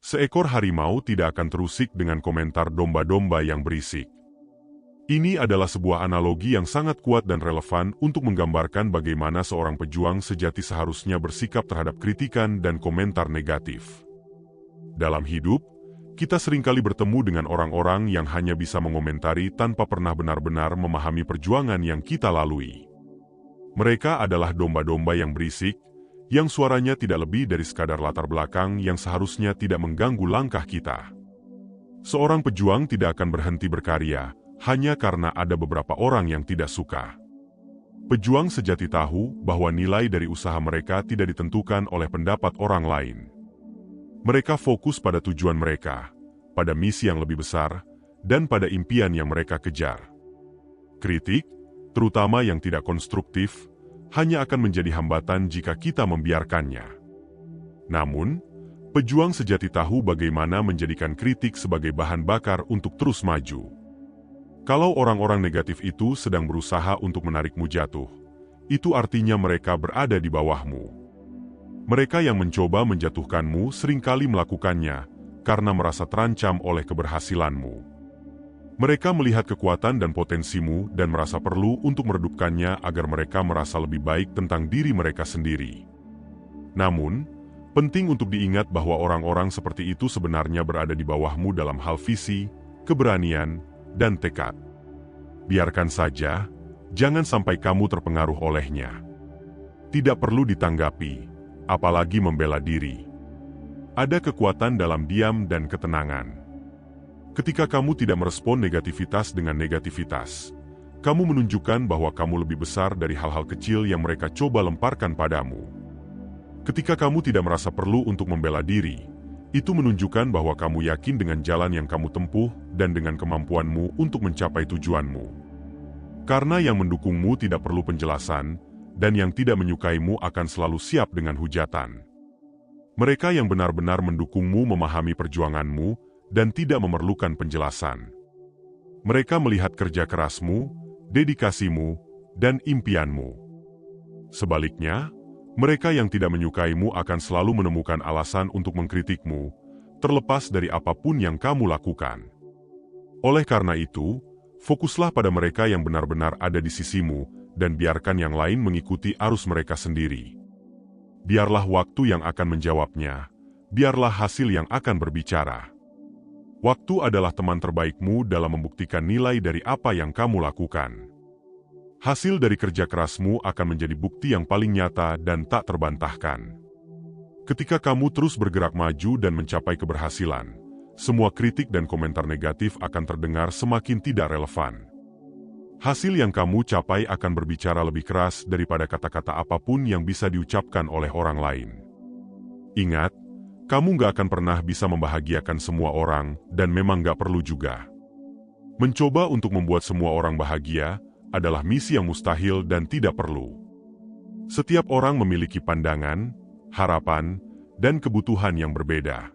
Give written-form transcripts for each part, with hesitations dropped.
Seekor harimau tidak akan terusik dengan komentar domba-domba yang berisik. Ini adalah sebuah analogi yang sangat kuat dan relevan untuk menggambarkan bagaimana seorang pejuang sejati seharusnya bersikap terhadap kritikan dan komentar negatif. Dalam hidup, kita seringkali bertemu dengan orang-orang yang hanya bisa mengomentari tanpa pernah benar-benar memahami perjuangan yang kita lalui. Mereka adalah domba-domba yang berisik, yang suaranya tidak lebih dari sekadar latar belakang yang seharusnya tidak mengganggu langkah kita. Seorang pejuang tidak akan berhenti berkarya, hanya karena ada beberapa orang yang tidak suka. Pejuang sejati tahu bahwa nilai dari usaha mereka tidak ditentukan oleh pendapat orang lain. Mereka fokus pada tujuan mereka, pada misi yang lebih besar, dan pada impian yang mereka kejar. Kritik, terutama yang tidak konstruktif, hanya akan menjadi hambatan jika kita membiarkannya. Namun, pejuang sejati tahu bagaimana menjadikan kritik sebagai bahan bakar untuk terus maju. Kalau orang-orang negatif itu sedang berusaha untuk menarikmu jatuh, itu artinya mereka berada di bawahmu. Mereka yang mencoba menjatuhkanmu seringkali melakukannya karena merasa terancam oleh keberhasilanmu. Mereka melihat kekuatan dan potensimu dan merasa perlu untuk meredupkannya agar mereka merasa lebih baik tentang diri mereka sendiri. Namun, penting untuk diingat bahwa orang-orang seperti itu sebenarnya berada di bawahmu dalam hal visi, keberanian, dan tekad. Biarkan saja, jangan sampai kamu terpengaruh olehnya. Tidak perlu ditanggapi, apalagi membela diri. Ada kekuatan dalam diam dan ketenangan. Ketika kamu tidak merespon negativitas dengan negativitas, kamu menunjukkan bahwa kamu lebih besar dari hal-hal kecil yang mereka coba lemparkan padamu. Ketika kamu tidak merasa perlu untuk membela diri, itu menunjukkan bahwa kamu yakin dengan jalan yang kamu tempuh dan dengan kemampuanmu untuk mencapai tujuanmu. Karena yang mendukungmu tidak perlu penjelasan, dan yang tidak menyukaimu akan selalu siap dengan hujatan. Mereka yang benar-benar mendukungmu memahami perjuanganmu dan tidak memerlukan penjelasan. Mereka melihat kerja kerasmu, dedikasimu, dan impianmu. Sebaliknya, mereka yang tidak menyukaimu akan selalu menemukan alasan untuk mengkritikmu, terlepas dari apapun yang kamu lakukan. Oleh karena itu, fokuslah pada mereka yang benar-benar ada di sisimu, dan biarkan yang lain mengikuti arus mereka sendiri. Biarlah waktu yang akan menjawabnya, biarlah hasil yang akan berbicara. Waktu adalah teman terbaikmu dalam membuktikan nilai dari apa yang kamu lakukan. Hasil dari kerja kerasmu akan menjadi bukti yang paling nyata dan tak terbantahkan. Ketika kamu terus bergerak maju dan mencapai keberhasilan, semua kritik dan komentar negatif akan terdengar semakin tidak relevan. Hasil yang kamu capai akan berbicara lebih keras daripada kata-kata apapun yang bisa diucapkan oleh orang lain. Ingat, kamu gak akan pernah bisa membahagiakan semua orang dan memang gak perlu juga. Mencoba untuk membuat semua orang bahagia adalah misi yang mustahil dan tidak perlu. Setiap orang memiliki pandangan, harapan, dan kebutuhan yang berbeda.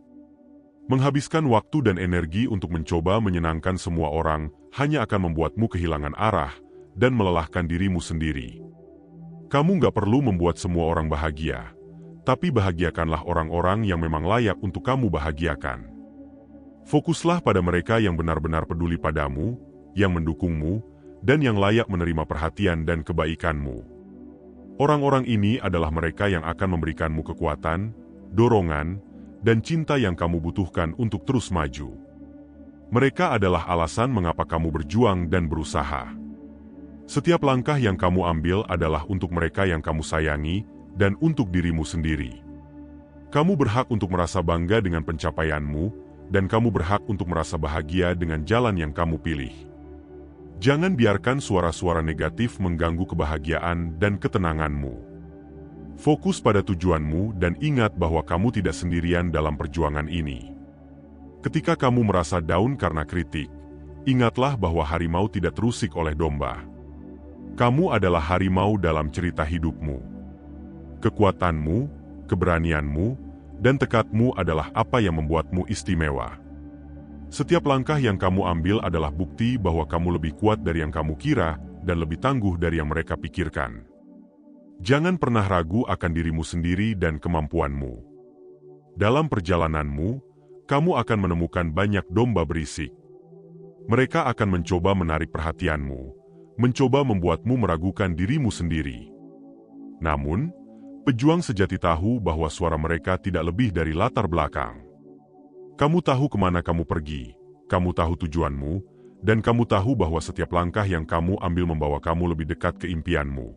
Menghabiskan waktu dan energi untuk mencoba menyenangkan semua orang hanya akan membuatmu kehilangan arah dan melelahkan dirimu sendiri. Kamu gak perlu membuat semua orang bahagia, tapi bahagiakanlah orang-orang yang memang layak untuk kamu bahagiakan. Fokuslah pada mereka yang benar-benar peduli padamu, yang mendukungmu, dan yang layak menerima perhatian dan kebaikanmu. Orang-orang ini adalah mereka yang akan memberikanmu kekuatan, dorongan, dan cinta yang kamu butuhkan untuk terus maju. Mereka adalah alasan mengapa kamu berjuang dan berusaha. Setiap langkah yang kamu ambil adalah untuk mereka yang kamu sayangi dan untuk dirimu sendiri. Kamu berhak untuk merasa bangga dengan pencapaianmu, dan kamu berhak untuk merasa bahagia dengan jalan yang kamu pilih. Jangan biarkan suara-suara negatif mengganggu kebahagiaan dan ketenanganmu. Fokus pada tujuanmu dan ingat bahwa kamu tidak sendirian dalam perjuangan ini. Ketika kamu merasa down karena kritik, ingatlah bahwa harimau tidak terusik oleh domba. Kamu adalah harimau dalam cerita hidupmu. Kekuatanmu, keberanianmu, dan tekadmu adalah apa yang membuatmu istimewa. Setiap langkah yang kamu ambil adalah bukti bahwa kamu lebih kuat dari yang kamu kira dan lebih tangguh dari yang mereka pikirkan. Jangan pernah ragu akan dirimu sendiri dan kemampuanmu. Dalam perjalananmu, kamu akan menemukan banyak domba berisik. Mereka akan mencoba menarik perhatianmu, mencoba membuatmu meragukan dirimu sendiri. Namun, pejuang sejati tahu bahwa suara mereka tidak lebih dari latar belakang. Kamu tahu kemana kamu pergi, kamu tahu tujuanmu, dan kamu tahu bahwa setiap langkah yang kamu ambil membawa kamu lebih dekat ke impianmu.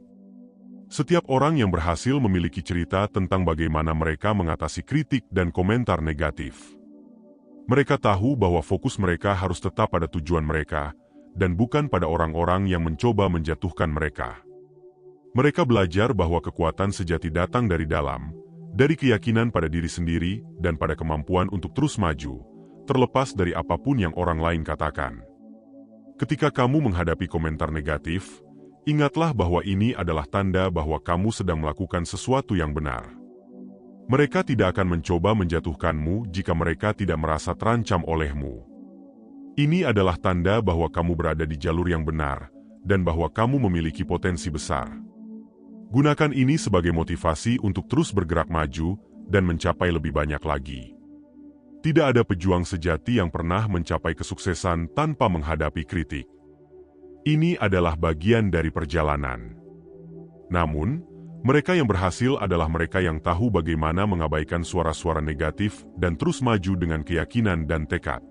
Setiap orang yang berhasil memiliki cerita tentang bagaimana mereka mengatasi kritik dan komentar negatif. Mereka tahu bahwa fokus mereka harus tetap pada tujuan mereka, dan bukan pada orang-orang yang mencoba menjatuhkan mereka. Mereka belajar bahwa kekuatan sejati datang dari dalam, dari keyakinan pada diri sendiri, dan pada kemampuan untuk terus maju, terlepas dari apapun yang orang lain katakan. Ketika kamu menghadapi komentar negatif, ingatlah bahwa ini adalah tanda bahwa kamu sedang melakukan sesuatu yang benar. Mereka tidak akan mencoba menjatuhkanmu jika mereka tidak merasa terancam olehmu. Ini adalah tanda bahwa kamu berada di jalur yang benar, dan bahwa kamu memiliki potensi besar. Gunakan ini sebagai motivasi untuk terus bergerak maju dan mencapai lebih banyak lagi. Tidak ada pejuang sejati yang pernah mencapai kesuksesan tanpa menghadapi kritik. Ini adalah bagian dari perjalanan. Namun, mereka yang berhasil adalah mereka yang tahu bagaimana mengabaikan suara-suara negatif dan terus maju dengan keyakinan dan tekad.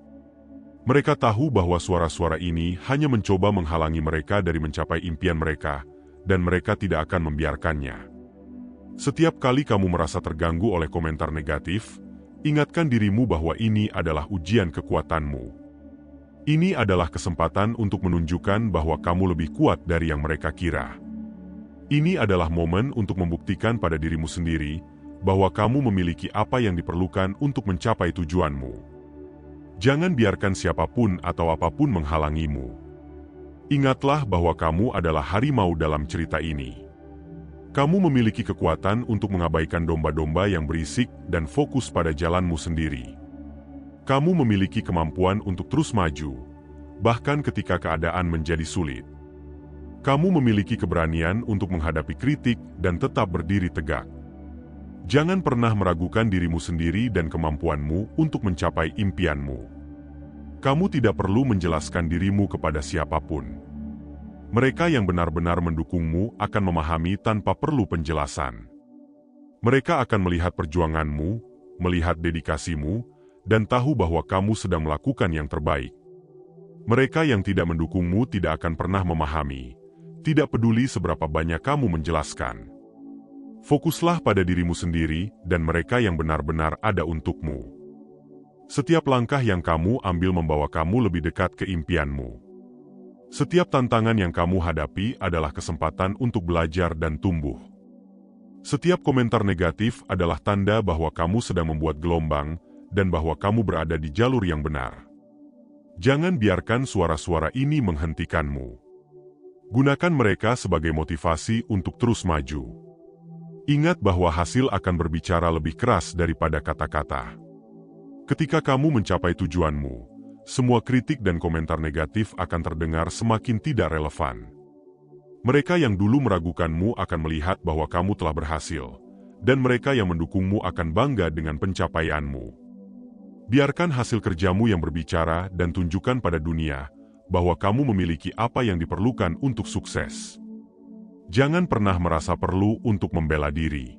Mereka tahu bahwa suara-suara ini hanya mencoba menghalangi mereka dari mencapai impian mereka, dan mereka tidak akan membiarkannya. Setiap kali kamu merasa terganggu oleh komentar negatif, ingatkan dirimu bahwa ini adalah ujian kekuatanmu. Ini adalah kesempatan untuk menunjukkan bahwa kamu lebih kuat dari yang mereka kira. Ini adalah momen untuk membuktikan pada dirimu sendiri bahwa kamu memiliki apa yang diperlukan untuk mencapai tujuanmu. Jangan biarkan siapapun atau apapun menghalangimu. Ingatlah bahwa kamu adalah harimau dalam cerita ini. Kamu memiliki kekuatan untuk mengabaikan domba-domba yang berisik dan fokus pada jalanmu sendiri. Kamu memiliki kemampuan untuk terus maju, bahkan ketika keadaan menjadi sulit. Kamu memiliki keberanian untuk menghadapi kritik dan tetap berdiri tegak. Jangan pernah meragukan dirimu sendiri dan kemampuanmu untuk mencapai impianmu. Kamu tidak perlu menjelaskan dirimu kepada siapapun. Mereka yang benar-benar mendukungmu akan memahami tanpa perlu penjelasan. Mereka akan melihat perjuanganmu, melihat dedikasimu, dan tahu bahwa kamu sedang melakukan yang terbaik. Mereka yang tidak mendukungmu tidak akan pernah memahami. Tidak peduli seberapa banyak kamu menjelaskan. Fokuslah pada dirimu sendiri dan mereka yang benar-benar ada untukmu. Setiap langkah yang kamu ambil membawa kamu lebih dekat ke impianmu. Setiap tantangan yang kamu hadapi adalah kesempatan untuk belajar dan tumbuh. Setiap komentar negatif adalah tanda bahwa kamu sedang membuat gelombang dan bahwa kamu berada di jalur yang benar. Jangan biarkan suara-suara ini menghentikanmu. Gunakan mereka sebagai motivasi untuk terus maju. Ingat bahwa hasil akan berbicara lebih keras daripada kata-kata. Ketika kamu mencapai tujuanmu, semua kritik dan komentar negatif akan terdengar semakin tidak relevan. Mereka yang dulu meragukanmu akan melihat bahwa kamu telah berhasil, dan mereka yang mendukungmu akan bangga dengan pencapaianmu. Biarkan hasil kerjamu yang berbicara dan tunjukkan pada dunia bahwa kamu memiliki apa yang diperlukan untuk sukses. Jangan pernah merasa perlu untuk membela diri.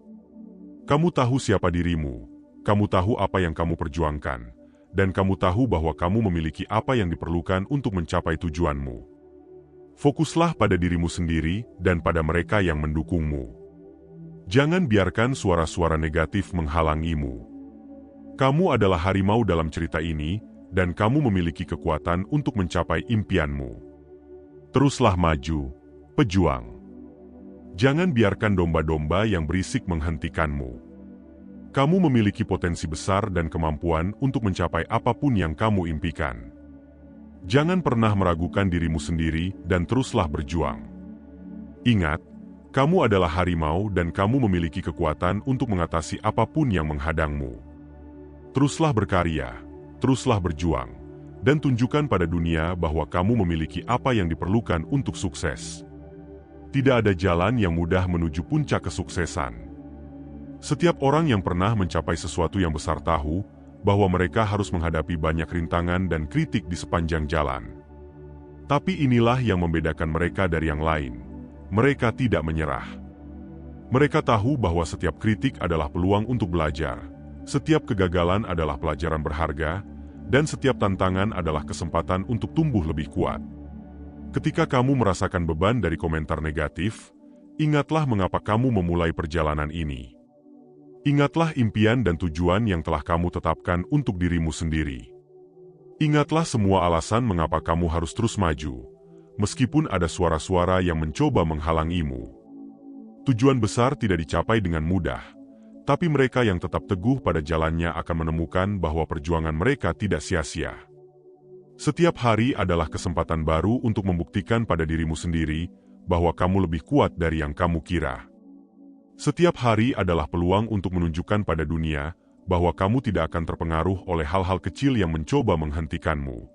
Kamu tahu siapa dirimu, kamu tahu apa yang kamu perjuangkan, dan kamu tahu bahwa kamu memiliki apa yang diperlukan untuk mencapai tujuanmu. Fokuslah pada dirimu sendiri dan pada mereka yang mendukungmu. Jangan biarkan suara-suara negatif menghalangimu. Kamu adalah harimau dalam cerita ini, dan kamu memiliki kekuatan untuk mencapai impianmu. Teruslah maju, pejuang. Jangan biarkan domba-domba yang berisik menghentikanmu. Kamu memiliki potensi besar dan kemampuan untuk mencapai apapun yang kamu impikan. Jangan pernah meragukan dirimu sendiri dan teruslah berjuang. Ingat, kamu adalah harimau dan kamu memiliki kekuatan untuk mengatasi apapun yang menghadangmu. Teruslah berkarya. Teruslah berjuang, dan tunjukkan pada dunia bahwa kamu memiliki apa yang diperlukan untuk sukses. Tidak ada jalan yang mudah menuju puncak kesuksesan. Setiap orang yang pernah mencapai sesuatu yang besar tahu bahwa mereka harus menghadapi banyak rintangan dan kritik di sepanjang jalan. Tapi inilah yang membedakan mereka dari yang lain. Mereka tidak menyerah. Mereka tahu bahwa setiap kritik adalah peluang untuk belajar, setiap kegagalan adalah pelajaran berharga, dan setiap tantangan adalah kesempatan untuk tumbuh lebih kuat. Ketika kamu merasakan beban dari komentar negatif, ingatlah mengapa kamu memulai perjalanan ini. Ingatlah impian dan tujuan yang telah kamu tetapkan untuk dirimu sendiri. Ingatlah semua alasan mengapa kamu harus terus maju, meskipun ada suara-suara yang mencoba menghalangimu. Tujuan besar tidak dicapai dengan mudah, tapi mereka yang tetap teguh pada jalannya akan menemukan bahwa perjuangan mereka tidak sia-sia. Setiap hari adalah kesempatan baru untuk membuktikan pada dirimu sendiri bahwa kamu lebih kuat dari yang kamu kira. Setiap hari adalah peluang untuk menunjukkan pada dunia bahwa kamu tidak akan terpengaruh oleh hal-hal kecil yang mencoba menghentikanmu.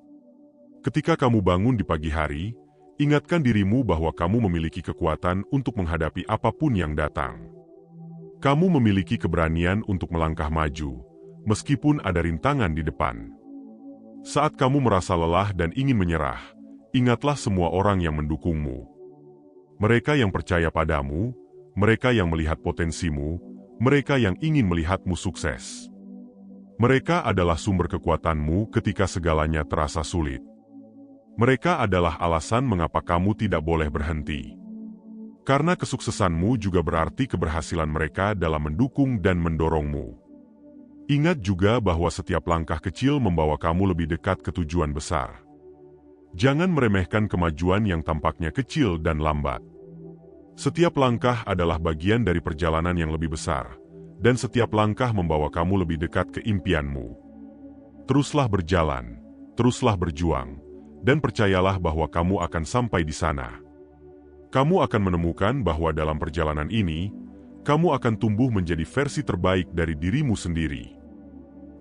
Ketika kamu bangun di pagi hari, ingatkan dirimu bahwa kamu memiliki kekuatan untuk menghadapi apapun yang datang. Kamu memiliki keberanian untuk melangkah maju, meskipun ada rintangan di depan. Saat kamu merasa lelah dan ingin menyerah, ingatlah semua orang yang mendukungmu. Mereka yang percaya padamu, mereka yang melihat potensimu, mereka yang ingin melihatmu sukses. Mereka adalah sumber kekuatanmu ketika segalanya terasa sulit. Mereka adalah alasan mengapa kamu tidak boleh berhenti. Karena kesuksesanmu juga berarti keberhasilan mereka dalam mendukung dan mendorongmu. Ingat juga bahwa setiap langkah kecil membawa kamu lebih dekat ke tujuan besar. Jangan meremehkan kemajuan yang tampaknya kecil dan lambat. Setiap langkah adalah bagian dari perjalanan yang lebih besar, dan setiap langkah membawa kamu lebih dekat ke impianmu. Teruslah berjalan, teruslah berjuang, dan percayalah bahwa kamu akan sampai di sana. Kamu akan menemukan bahwa dalam perjalanan ini, kamu akan tumbuh menjadi versi terbaik dari dirimu sendiri.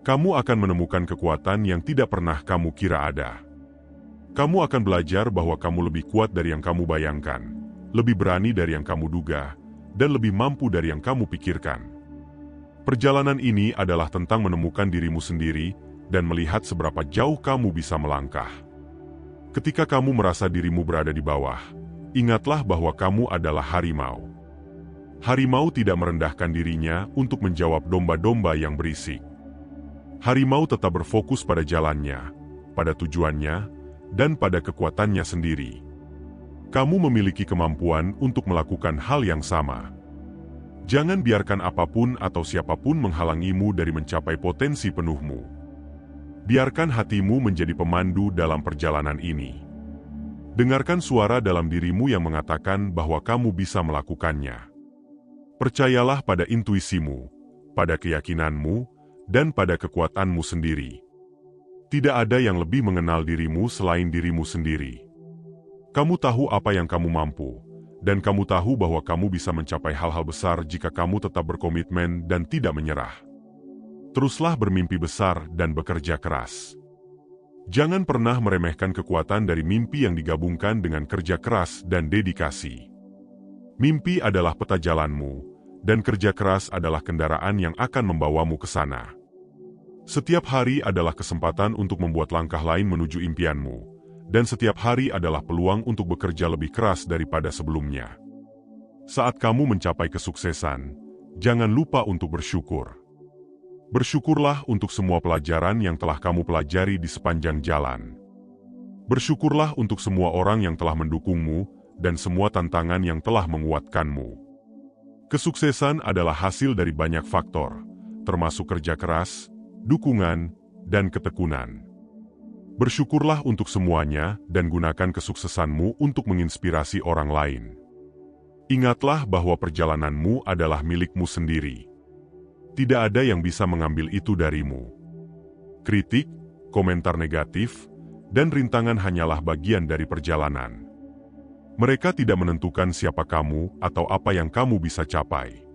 Kamu akan menemukan kekuatan yang tidak pernah kamu kira ada. Kamu akan belajar bahwa kamu lebih kuat dari yang kamu bayangkan, lebih berani dari yang kamu duga, dan lebih mampu dari yang kamu pikirkan. Perjalanan ini adalah tentang menemukan dirimu sendiri dan melihat seberapa jauh kamu bisa melangkah. Ketika kamu merasa dirimu berada di bawah, ingatlah bahwa kamu adalah harimau. Harimau tidak merendahkan dirinya untuk menjawab domba-domba yang berisik. Harimau tetap berfokus pada jalannya, pada tujuannya, dan pada kekuatannya sendiri. Kamu memiliki kemampuan untuk melakukan hal yang sama. Jangan biarkan apapun atau siapapun menghalangimu dari mencapai potensi penuhmu. Biarkan hatimu menjadi pemandu dalam perjalanan ini. Dengarkan suara dalam dirimu yang mengatakan bahwa kamu bisa melakukannya. Percayalah pada intuisimu, pada keyakinanmu, dan pada kekuatanmu sendiri. Tidak ada yang lebih mengenal dirimu selain dirimu sendiri. Kamu tahu apa yang kamu mampu, dan kamu tahu bahwa kamu bisa mencapai hal-hal besar jika kamu tetap berkomitmen dan tidak menyerah. Teruslah bermimpi besar dan bekerja keras. Jangan pernah meremehkan kekuatan dari mimpi yang digabungkan dengan kerja keras dan dedikasi. Mimpi adalah peta jalanmu, dan kerja keras adalah kendaraan yang akan membawamu ke sana. Setiap hari adalah kesempatan untuk membuat langkah lain menuju impianmu. Dan setiap hari adalah peluang untuk bekerja lebih keras daripada sebelumnya. Saat kamu mencapai kesuksesan, jangan lupa untuk bersyukur. Bersyukurlah untuk semua pelajaran yang telah kamu pelajari di sepanjang jalan. Bersyukurlah untuk semua orang yang telah mendukungmu dan semua tantangan yang telah menguatkanmu. Kesuksesan adalah hasil dari banyak faktor, termasuk kerja keras, dukungan, dan ketekunan. Bersyukurlah untuk semuanya dan gunakan kesuksesanmu untuk menginspirasi orang lain. Ingatlah bahwa perjalananmu adalah milikmu sendiri. Tidak ada yang bisa mengambil itu darimu. Kritik, komentar negatif, dan rintangan hanyalah bagian dari perjalanan. Mereka tidak menentukan siapa kamu atau apa yang kamu bisa capai.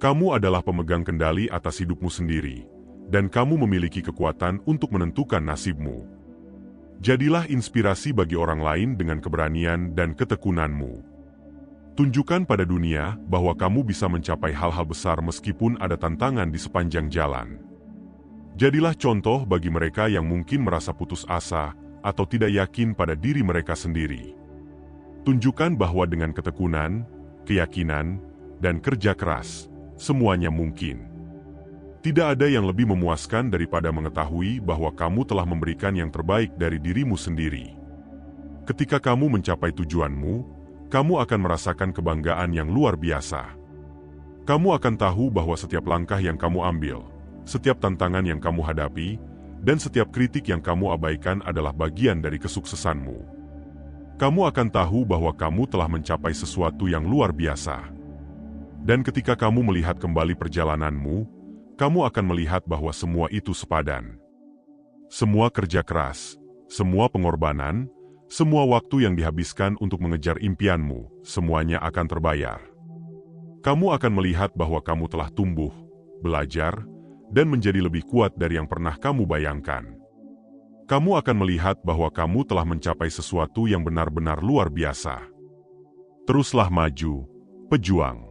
Kamu adalah pemegang kendali atas hidupmu sendiri, dan kamu memiliki kekuatan untuk menentukan nasibmu. Jadilah inspirasi bagi orang lain dengan keberanian dan ketekunanmu. Tunjukkan pada dunia bahwa kamu bisa mencapai hal-hal besar meskipun ada tantangan di sepanjang jalan. Jadilah contoh bagi mereka yang mungkin merasa putus asa atau tidak yakin pada diri mereka sendiri. Tunjukkan bahwa dengan ketekunan, keyakinan, dan kerja keras, semuanya mungkin. Tidak ada yang lebih memuaskan daripada mengetahui bahwa kamu telah memberikan yang terbaik dari dirimu sendiri. Ketika kamu mencapai tujuanmu, kamu akan merasakan kebanggaan yang luar biasa. Kamu akan tahu bahwa setiap langkah yang kamu ambil, setiap tantangan yang kamu hadapi, dan setiap kritik yang kamu abaikan adalah bagian dari kesuksesanmu. Kamu akan tahu bahwa kamu telah mencapai sesuatu yang luar biasa. Dan ketika kamu melihat kembali perjalananmu, kamu akan melihat bahwa semua itu sepadan. Semua kerja keras, semua pengorbanan, semua waktu yang dihabiskan untuk mengejar impianmu, semuanya akan terbayar. Kamu akan melihat bahwa kamu telah tumbuh, belajar, dan menjadi lebih kuat dari yang pernah kamu bayangkan. Kamu akan melihat bahwa kamu telah mencapai sesuatu yang benar-benar luar biasa. Teruslah maju, pejuang.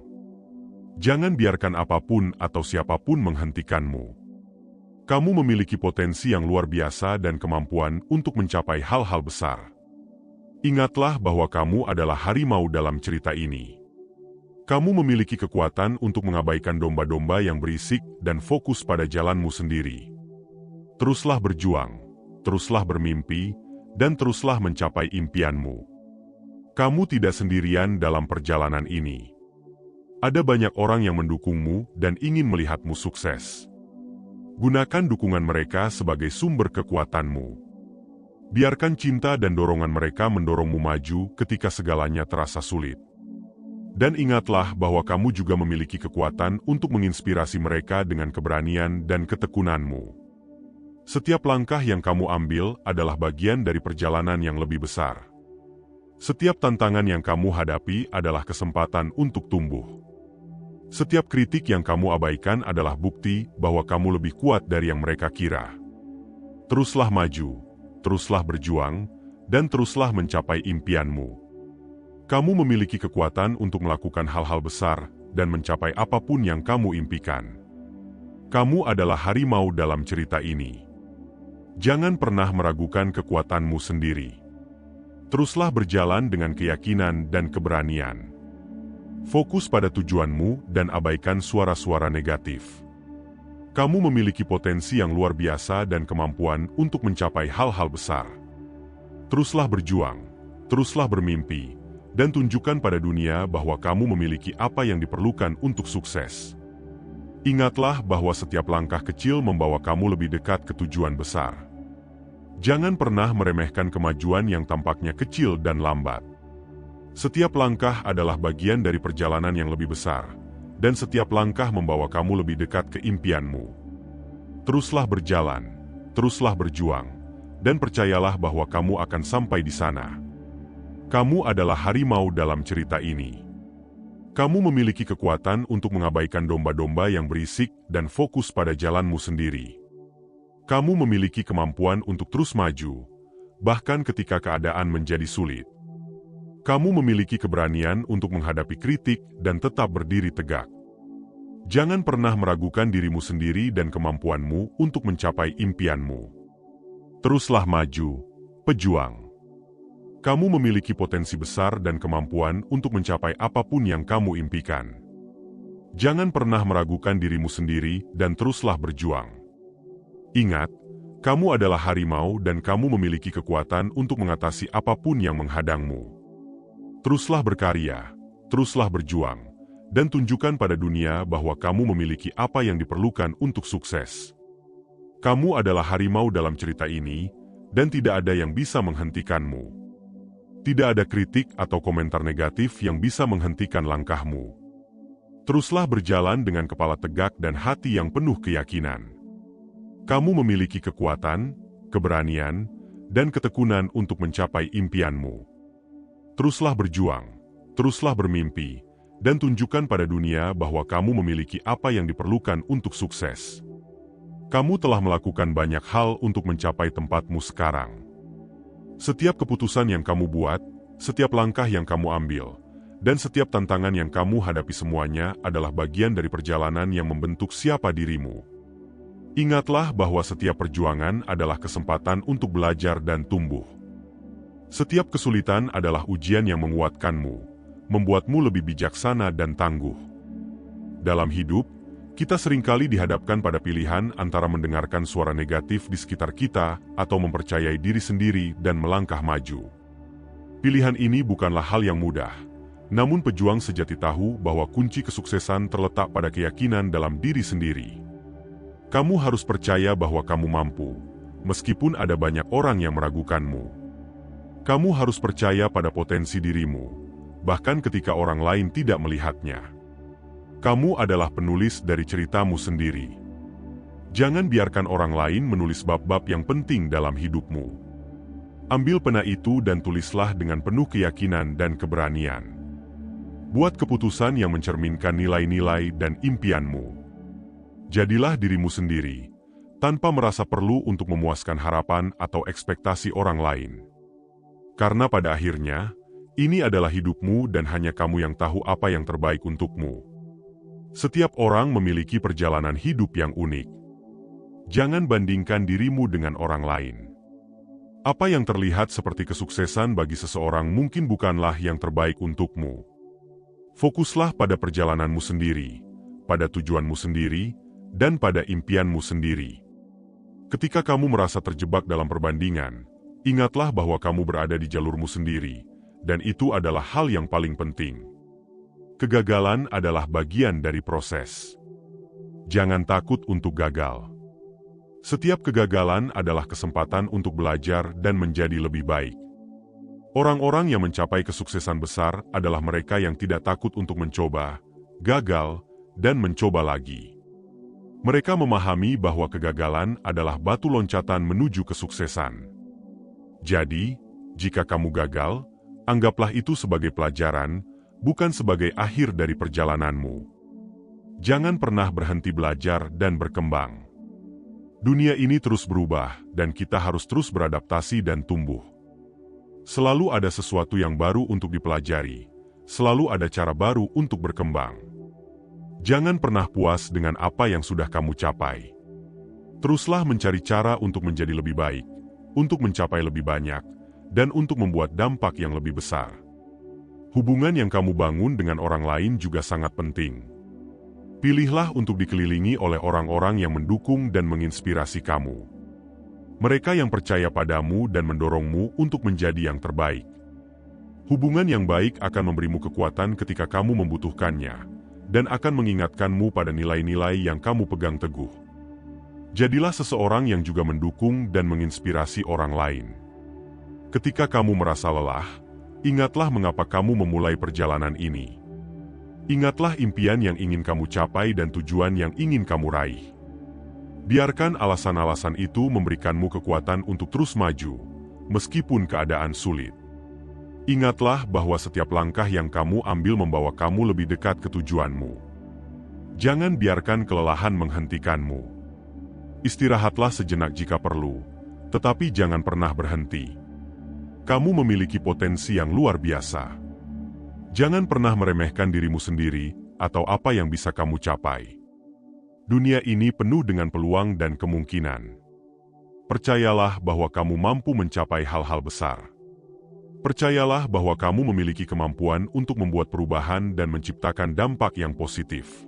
Jangan biarkan apapun atau siapapun menghentikanmu. Kamu memiliki potensi yang luar biasa dan kemampuan untuk mencapai hal-hal besar. Ingatlah bahwa kamu adalah harimau dalam cerita ini. Kamu memiliki kekuatan untuk mengabaikan domba-domba yang berisik dan fokus pada jalanmu sendiri. Teruslah berjuang, teruslah bermimpi, dan teruslah mencapai impianmu. Kamu tidak sendirian dalam perjalanan ini. Ada banyak orang yang mendukungmu dan ingin melihatmu sukses. Gunakan dukungan mereka sebagai sumber kekuatanmu. Biarkan cinta dan dorongan mereka mendorongmu maju ketika segalanya terasa sulit. Dan ingatlah bahwa kamu juga memiliki kekuatan untuk menginspirasi mereka dengan keberanian dan ketekunanmu. Setiap langkah yang kamu ambil adalah bagian dari perjalanan yang lebih besar. Setiap tantangan yang kamu hadapi adalah kesempatan untuk tumbuh. Setiap kritik yang kamu abaikan adalah bukti bahwa kamu lebih kuat dari yang mereka kira. Teruslah maju, teruslah berjuang, dan teruslah mencapai impianmu. Kamu memiliki kekuatan untuk melakukan hal-hal besar dan mencapai apapun yang kamu impikan. Kamu adalah harimau dalam cerita ini. Jangan pernah meragukan kekuatanmu sendiri. Teruslah berjalan dengan keyakinan dan keberanian. Fokus pada tujuanmu dan abaikan suara-suara negatif. Kamu memiliki potensi yang luar biasa dan kemampuan untuk mencapai hal-hal besar. Teruslah berjuang, teruslah bermimpi, dan tunjukkan pada dunia bahwa kamu memiliki apa yang diperlukan untuk sukses. Ingatlah bahwa setiap langkah kecil membawa kamu lebih dekat ke tujuan besar. Jangan pernah meremehkan kemajuan yang tampaknya kecil dan lambat. Setiap langkah adalah bagian dari perjalanan yang lebih besar, dan setiap langkah membawa kamu lebih dekat ke impianmu. Teruslah berjalan, teruslah berjuang, dan percayalah bahwa kamu akan sampai di sana. Kamu adalah harimau dalam cerita ini. Kamu memiliki kekuatan untuk mengabaikan domba-domba yang berisik dan fokus pada jalanmu sendiri. Kamu memiliki kemampuan untuk terus maju, bahkan ketika keadaan menjadi sulit. Kamu memiliki keberanian untuk menghadapi kritik dan tetap berdiri tegak. Jangan pernah meragukan dirimu sendiri dan kemampuanmu untuk mencapai impianmu. Teruslah maju, pejuang. Kamu memiliki potensi besar dan kemampuan untuk mencapai apapun yang kamu impikan. Jangan pernah meragukan dirimu sendiri dan teruslah berjuang. Ingat, kamu adalah harimau dan kamu memiliki kekuatan untuk mengatasi apapun yang menghadangmu. Teruslah berkarya, teruslah berjuang, dan tunjukkan pada dunia bahwa kamu memiliki apa yang diperlukan untuk sukses. Kamu adalah harimau dalam cerita ini, dan tidak ada yang bisa menghentikanmu. Tidak ada kritik atau komentar negatif yang bisa menghentikan langkahmu. Teruslah berjalan dengan kepala tegak dan hati yang penuh keyakinan. Kamu memiliki kekuatan, keberanian, dan ketekunan untuk mencapai impianmu. Teruslah berjuang, teruslah bermimpi, dan tunjukkan pada dunia bahwa kamu memiliki apa yang diperlukan untuk sukses. Kamu telah melakukan banyak hal untuk mencapai tempatmu sekarang. Setiap keputusan yang kamu buat, setiap langkah yang kamu ambil, dan setiap tantangan yang kamu hadapi semuanya adalah bagian dari perjalanan yang membentuk siapa dirimu. Ingatlah bahwa setiap perjuangan adalah kesempatan untuk belajar dan tumbuh. Setiap kesulitan adalah ujian yang menguatkanmu, membuatmu lebih bijaksana dan tangguh. Dalam hidup, kita seringkali dihadapkan pada pilihan antara mendengarkan suara negatif di sekitar kita atau mempercayai diri sendiri dan melangkah maju. Pilihan ini bukanlah hal yang mudah, namun pejuang sejati tahu bahwa kunci kesuksesan terletak pada keyakinan dalam diri sendiri. Kamu harus percaya bahwa kamu mampu, meskipun ada banyak orang yang meragukanmu. Kamu harus percaya pada potensi dirimu, bahkan ketika orang lain tidak melihatnya. Kamu adalah penulis dari ceritamu sendiri. Jangan biarkan orang lain menulis bab-bab yang penting dalam hidupmu. Ambil pena itu dan tulislah dengan penuh keyakinan dan keberanian. Buat keputusan yang mencerminkan nilai-nilai dan impianmu. Jadilah dirimu sendiri, tanpa merasa perlu untuk memuaskan harapan atau ekspektasi orang lain. Karena pada akhirnya, ini adalah hidupmu dan hanya kamu yang tahu apa yang terbaik untukmu. Setiap orang memiliki perjalanan hidup yang unik. Jangan bandingkan dirimu dengan orang lain. Apa yang terlihat seperti kesuksesan bagi seseorang mungkin bukanlah yang terbaik untukmu. Fokuslah pada perjalananmu sendiri, pada tujuanmu sendiri, dan pada impianmu sendiri. Ketika kamu merasa terjebak dalam perbandingan, ingatlah bahwa kamu berada di jalurmu sendiri, dan itu adalah hal yang paling penting. Kegagalan adalah bagian dari proses. Jangan takut untuk gagal. Setiap kegagalan adalah kesempatan untuk belajar dan menjadi lebih baik. Orang-orang yang mencapai kesuksesan besar adalah mereka yang tidak takut untuk mencoba, gagal, dan mencoba lagi. Mereka memahami bahwa kegagalan adalah batu loncatan menuju kesuksesan. Jadi, jika kamu gagal, anggaplah itu sebagai pelajaran, bukan sebagai akhir dari perjalananmu. Jangan pernah berhenti belajar dan berkembang. Dunia ini terus berubah, dan kita harus terus beradaptasi dan tumbuh. Selalu ada sesuatu yang baru untuk dipelajari, selalu ada cara baru untuk berkembang. Jangan pernah puas dengan apa yang sudah kamu capai. Teruslah mencari cara untuk menjadi lebih baik, untuk mencapai lebih banyak, dan untuk membuat dampak yang lebih besar. Hubungan yang kamu bangun dengan orang lain juga sangat penting. Pilihlah untuk dikelilingi oleh orang-orang yang mendukung dan menginspirasi kamu. Mereka yang percaya padamu dan mendorongmu untuk menjadi yang terbaik. Hubungan yang baik akan memberimu kekuatan ketika kamu membutuhkannya, dan akan mengingatkanmu pada nilai-nilai yang kamu pegang teguh. Jadilah seseorang yang juga mendukung dan menginspirasi orang lain. Ketika kamu merasa lelah, ingatlah mengapa kamu memulai perjalanan ini. Ingatlah impian yang ingin kamu capai dan tujuan yang ingin kamu raih. Biarkan alasan-alasan itu memberikanmu kekuatan untuk terus maju, meskipun keadaan sulit. Ingatlah bahwa setiap langkah yang kamu ambil membawa kamu lebih dekat ke tujuanmu. Jangan biarkan kelelahan menghentikanmu. Istirahatlah sejenak jika perlu, tetapi jangan pernah berhenti. Kamu memiliki potensi yang luar biasa. Jangan pernah meremehkan dirimu sendiri atau apa yang bisa kamu capai. Dunia ini penuh dengan peluang dan kemungkinan. Percayalah bahwa kamu mampu mencapai hal-hal besar. Percayalah bahwa kamu memiliki kemampuan untuk membuat perubahan dan menciptakan dampak yang positif.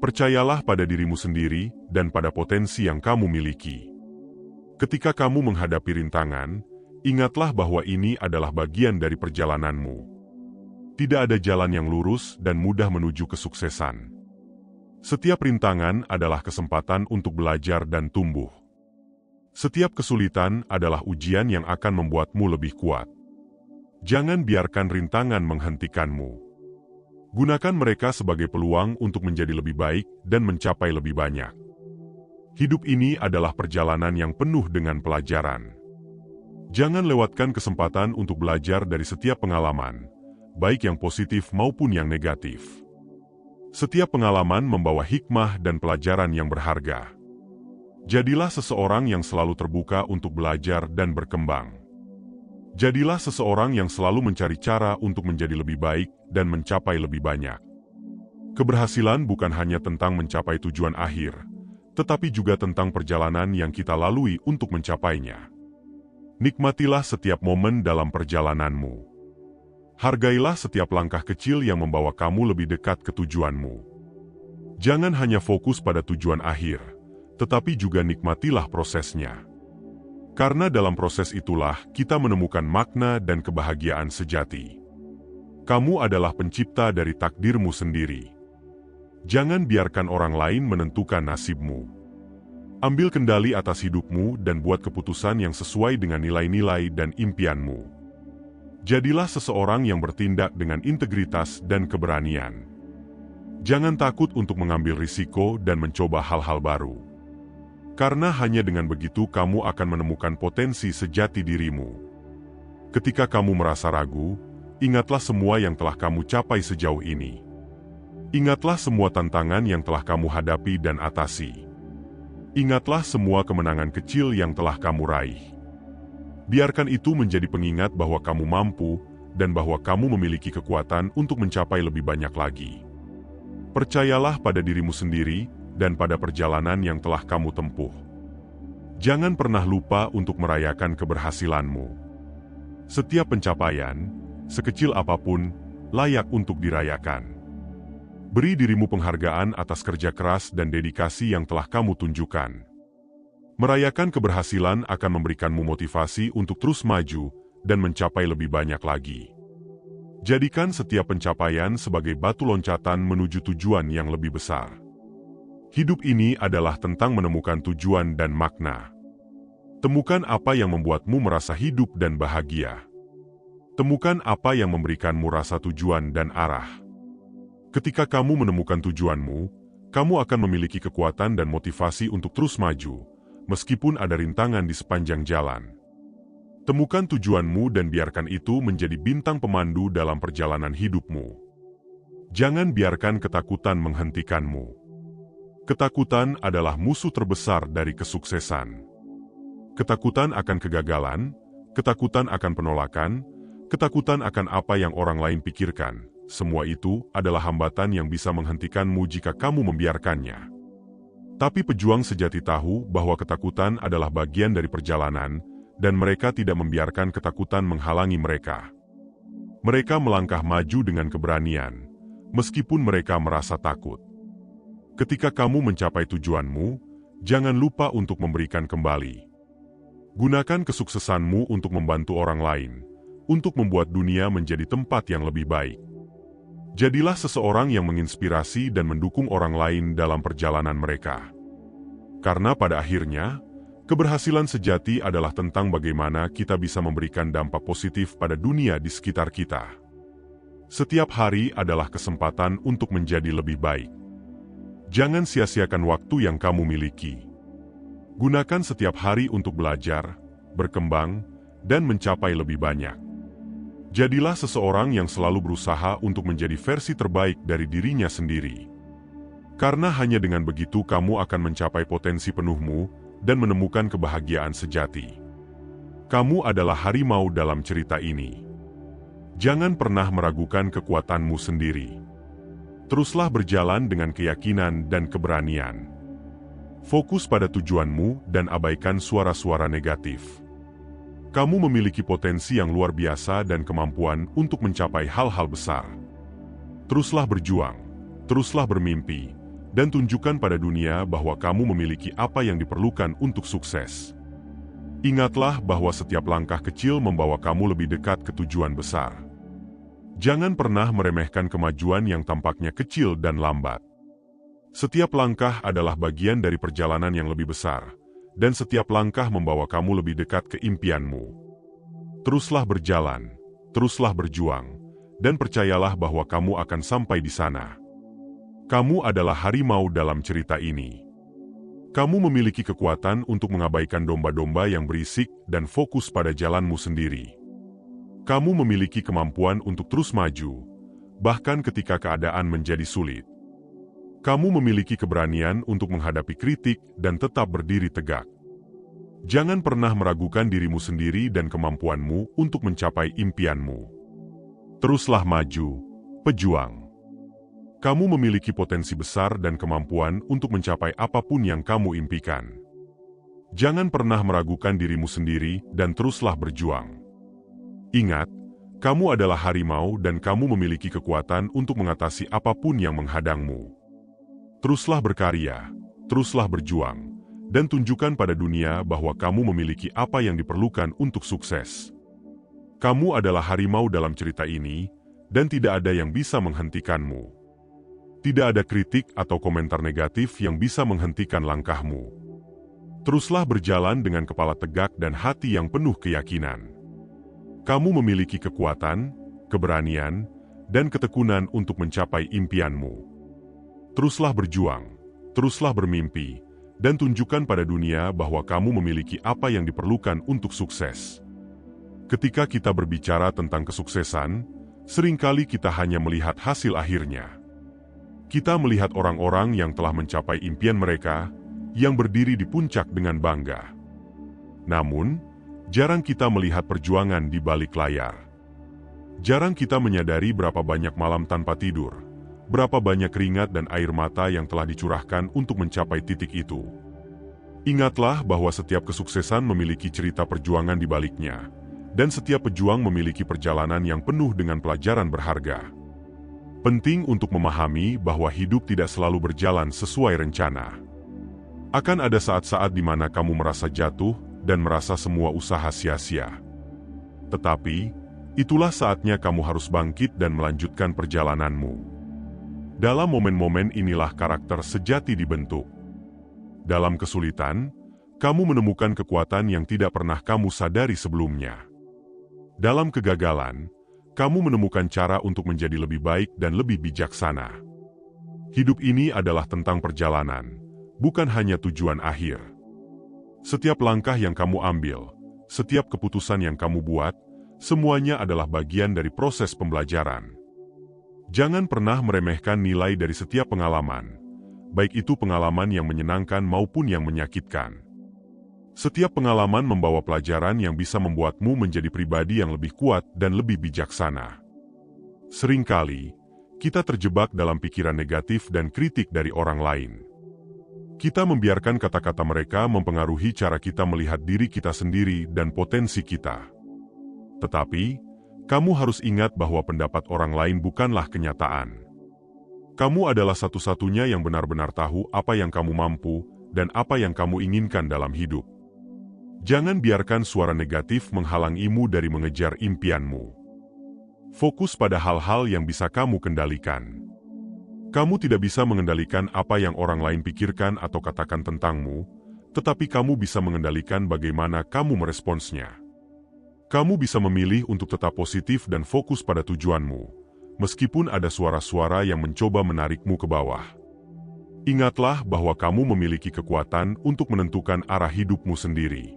Percayalah pada dirimu sendiri dan pada potensi yang kamu miliki. Ketika kamu menghadapi rintangan, ingatlah bahwa ini adalah bagian dari perjalananmu. Tidak ada jalan yang lurus dan mudah menuju kesuksesan. Setiap rintangan adalah kesempatan untuk belajar dan tumbuh. Setiap kesulitan adalah ujian yang akan membuatmu lebih kuat. Jangan biarkan rintangan menghentikanmu. Gunakan mereka sebagai peluang untuk menjadi lebih baik dan mencapai lebih banyak. Hidup ini adalah perjalanan yang penuh dengan pelajaran. Jangan lewatkan kesempatan untuk belajar dari setiap pengalaman, baik yang positif maupun yang negatif. Setiap pengalaman membawa hikmah dan pelajaran yang berharga. Jadilah seseorang yang selalu terbuka untuk belajar dan berkembang. Jadilah seseorang yang selalu mencari cara untuk menjadi lebih baik dan mencapai lebih banyak. Keberhasilan bukan hanya tentang mencapai tujuan akhir, tetapi juga tentang perjalanan yang kita lalui untuk mencapainya. Nikmatilah setiap momen dalam perjalananmu. Hargailah setiap langkah kecil yang membawa kamu lebih dekat ke tujuanmu. Jangan hanya fokus pada tujuan akhir, tetapi juga nikmatilah prosesnya. Karena dalam proses itulah kita menemukan makna dan kebahagiaan sejati. Kamu adalah pencipta dari takdirmu sendiri. Jangan biarkan orang lain menentukan nasibmu. Ambil kendali atas hidupmu dan buat keputusan yang sesuai dengan nilai-nilai dan impianmu. Jadilah seseorang yang bertindak dengan integritas dan keberanian. Jangan takut untuk mengambil risiko dan mencoba hal-hal baru. Karena hanya dengan begitu kamu akan menemukan potensi sejati dirimu. Ketika kamu merasa ragu, ingatlah semua yang telah kamu capai sejauh ini. Ingatlah semua tantangan yang telah kamu hadapi dan atasi. Ingatlah semua kemenangan kecil yang telah kamu raih. Biarkan itu menjadi pengingat bahwa kamu mampu dan bahwa kamu memiliki kekuatan untuk mencapai lebih banyak lagi. Percayalah pada dirimu sendiri dan pada perjalanan yang telah kamu tempuh. Jangan pernah lupa untuk merayakan keberhasilanmu. Setiap pencapaian, sekecil apapun, layak untuk dirayakan. Beri dirimu penghargaan atas kerja keras dan dedikasi yang telah kamu tunjukkan. Merayakan keberhasilan akan memberikanmu motivasi untuk terus maju dan mencapai lebih banyak lagi. Jadikan setiap pencapaian sebagai batu loncatan menuju tujuan yang lebih besar. Hidup ini adalah tentang menemukan tujuan dan makna. Temukan apa yang membuatmu merasa hidup dan bahagia. Temukan apa yang memberikanmu rasa tujuan dan arah. Ketika kamu menemukan tujuanmu, kamu akan memiliki kekuatan dan motivasi untuk terus maju, meskipun ada rintangan di sepanjang jalan. Temukan tujuanmu dan biarkan itu menjadi bintang pemandu dalam perjalanan hidupmu. Jangan biarkan ketakutan menghentikanmu. Ketakutan adalah musuh terbesar dari kesuksesan. Ketakutan akan kegagalan, ketakutan akan penolakan, ketakutan akan apa yang orang lain pikirkan. Semua itu adalah hambatan yang bisa menghentikanmu jika kamu membiarkannya. Tapi pejuang sejati tahu bahwa ketakutan adalah bagian dari perjalanan, dan mereka tidak membiarkan ketakutan menghalangi mereka. Mereka melangkah maju dengan keberanian, meskipun mereka merasa takut. Ketika kamu mencapai tujuanmu, jangan lupa untuk memberikan kembali. Gunakan kesuksesanmu untuk membantu orang lain, untuk membuat dunia menjadi tempat yang lebih baik. Jadilah seseorang yang menginspirasi dan mendukung orang lain dalam perjalanan mereka. Karena pada akhirnya, keberhasilan sejati adalah tentang bagaimana kita bisa memberikan dampak positif pada dunia di sekitar kita. Setiap hari adalah kesempatan untuk menjadi lebih baik. Jangan sia-siakan waktu yang kamu miliki. Gunakan setiap hari untuk belajar, berkembang, dan mencapai lebih banyak. Jadilah seseorang yang selalu berusaha untuk menjadi versi terbaik dari dirinya sendiri. Karena hanya dengan begitu kamu akan mencapai potensi penuhmu dan menemukan kebahagiaan sejati. Kamu adalah harimau dalam cerita ini. Jangan pernah meragukan kekuatanmu sendiri. Teruslah berjalan dengan keyakinan dan keberanian. Fokus pada tujuanmu dan abaikan suara-suara negatif. Kamu memiliki potensi yang luar biasa dan kemampuan untuk mencapai hal-hal besar. Teruslah berjuang, teruslah bermimpi, dan tunjukkan pada dunia bahwa kamu memiliki apa yang diperlukan untuk sukses. Ingatlah bahwa setiap langkah kecil membawa kamu lebih dekat ke tujuan besar. Jangan pernah meremehkan kemajuan yang tampaknya kecil dan lambat. Setiap langkah adalah bagian dari perjalanan yang lebih besar. Dan setiap langkah membawa kamu lebih dekat ke impianmu. Teruslah berjalan, teruslah berjuang, dan percayalah bahwa kamu akan sampai di sana. Kamu adalah harimau dalam cerita ini. Kamu memiliki kekuatan untuk mengabaikan domba-domba yang berisik dan fokus pada jalanmu sendiri. Kamu memiliki kemampuan untuk terus maju, bahkan ketika keadaan menjadi sulit. Kamu memiliki keberanian untuk menghadapi kritik dan tetap berdiri tegak. Jangan pernah meragukan dirimu sendiri dan kemampuanmu untuk mencapai impianmu. Teruslah maju, pejuang. Kamu memiliki potensi besar dan kemampuan untuk mencapai apapun yang kamu impikan. Jangan pernah meragukan dirimu sendiri dan teruslah berjuang. Ingat, kamu adalah harimau dan kamu memiliki kekuatan untuk mengatasi apapun yang menghadangmu. Teruslah berkarya, teruslah berjuang, dan tunjukkan pada dunia bahwa kamu memiliki apa yang diperlukan untuk sukses. Kamu adalah harimau dalam cerita ini, dan tidak ada yang bisa menghentikanmu. Tidak ada kritik atau komentar negatif yang bisa menghentikan langkahmu. Teruslah berjalan dengan kepala tegak dan hati yang penuh keyakinan. Kamu memiliki kekuatan, keberanian, dan ketekunan untuk mencapai impianmu. Teruslah berjuang, teruslah bermimpi, dan tunjukkan pada dunia bahwa kamu memiliki apa yang diperlukan untuk sukses. Ketika kita berbicara tentang kesuksesan, seringkali kita hanya melihat hasil akhirnya. Kita melihat orang-orang yang telah mencapai impian mereka, yang berdiri di puncak dengan bangga. Namun, jarang kita melihat perjuangan di balik layar. Jarang kita menyadari berapa banyak malam tanpa tidur, berapa banyak keringat dan air mata yang telah dicurahkan untuk mencapai titik itu. Ingatlah bahwa setiap kesuksesan memiliki cerita perjuangan di baliknya, dan setiap pejuang memiliki perjalanan yang penuh dengan pelajaran berharga. Penting untuk memahami bahwa hidup tidak selalu berjalan sesuai rencana. Akan ada saat-saat di mana kamu merasa jatuh dan merasa semua usaha sia-sia. Tetapi, itulah saatnya kamu harus bangkit dan melanjutkan perjalananmu. Dalam momen-momen inilah karakter sejati dibentuk. Dalam kesulitan, kamu menemukan kekuatan yang tidak pernah kamu sadari sebelumnya. Dalam kegagalan, kamu menemukan cara untuk menjadi lebih baik dan lebih bijaksana. Hidup ini adalah tentang perjalanan, bukan hanya tujuan akhir. Setiap langkah yang kamu ambil, setiap keputusan yang kamu buat, semuanya adalah bagian dari proses pembelajaran. Jangan pernah meremehkan nilai dari setiap pengalaman, baik itu pengalaman yang menyenangkan maupun yang menyakitkan. Setiap pengalaman membawa pelajaran yang bisa membuatmu menjadi pribadi yang lebih kuat dan lebih bijaksana. Seringkali, kita terjebak dalam pikiran negatif dan kritik dari orang lain. Kita membiarkan kata-kata mereka mempengaruhi cara kita melihat diri kita sendiri dan potensi kita. Tetapi, kamu harus ingat bahwa pendapat orang lain bukanlah kenyataan. Kamu adalah satu-satunya yang benar-benar tahu apa yang kamu mampu dan apa yang kamu inginkan dalam hidup. Jangan biarkan suara negatif menghalangimu dari mengejar impianmu. Fokus pada hal-hal yang bisa kamu kendalikan. Kamu tidak bisa mengendalikan apa yang orang lain pikirkan atau katakan tentangmu, tetapi kamu bisa mengendalikan bagaimana kamu meresponsnya. Kamu bisa memilih untuk tetap positif dan fokus pada tujuanmu, meskipun ada suara-suara yang mencoba menarikmu ke bawah. Ingatlah bahwa kamu memiliki kekuatan untuk menentukan arah hidupmu sendiri.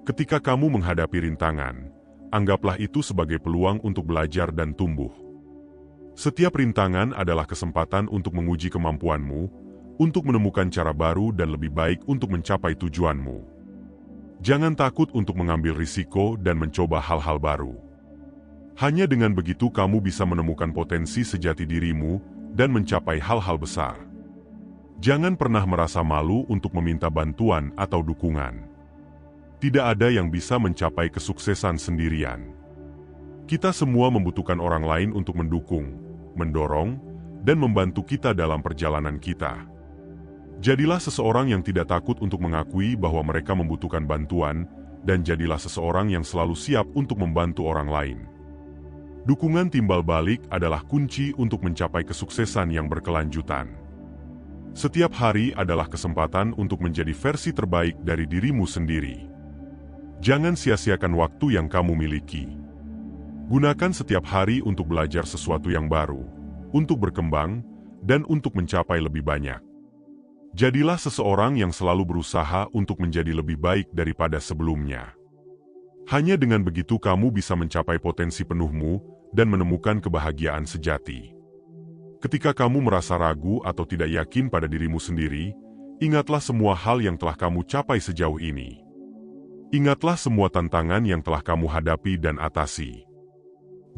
Ketika kamu menghadapi rintangan, anggaplah itu sebagai peluang untuk belajar dan tumbuh. Setiap rintangan adalah kesempatan untuk menguji kemampuanmu, untuk menemukan cara baru dan lebih baik untuk mencapai tujuanmu. Jangan takut untuk mengambil risiko dan mencoba hal-hal baru. Hanya dengan begitu kamu bisa menemukan potensi sejati dirimu dan mencapai hal-hal besar. Jangan pernah merasa malu untuk meminta bantuan atau dukungan. Tidak ada yang bisa mencapai kesuksesan sendirian. Kita semua membutuhkan orang lain untuk mendukung, mendorong, dan membantu kita dalam perjalanan kita. Jadilah seseorang yang tidak takut untuk mengakui bahwa mereka membutuhkan bantuan, dan jadilah seseorang yang selalu siap untuk membantu orang lain. Dukungan timbal balik adalah kunci untuk mencapai kesuksesan yang berkelanjutan. Setiap hari adalah kesempatan untuk menjadi versi terbaik dari dirimu sendiri. Jangan sia-siakan waktu yang kamu miliki. Gunakan setiap hari untuk belajar sesuatu yang baru, untuk berkembang, dan untuk mencapai lebih banyak. Jadilah seseorang yang selalu berusaha untuk menjadi lebih baik daripada sebelumnya. Hanya dengan begitu kamu bisa mencapai potensi penuhmu dan menemukan kebahagiaan sejati. Ketika kamu merasa ragu atau tidak yakin pada dirimu sendiri, ingatlah semua hal yang telah kamu capai sejauh ini. Ingatlah semua tantangan yang telah kamu hadapi dan atasi.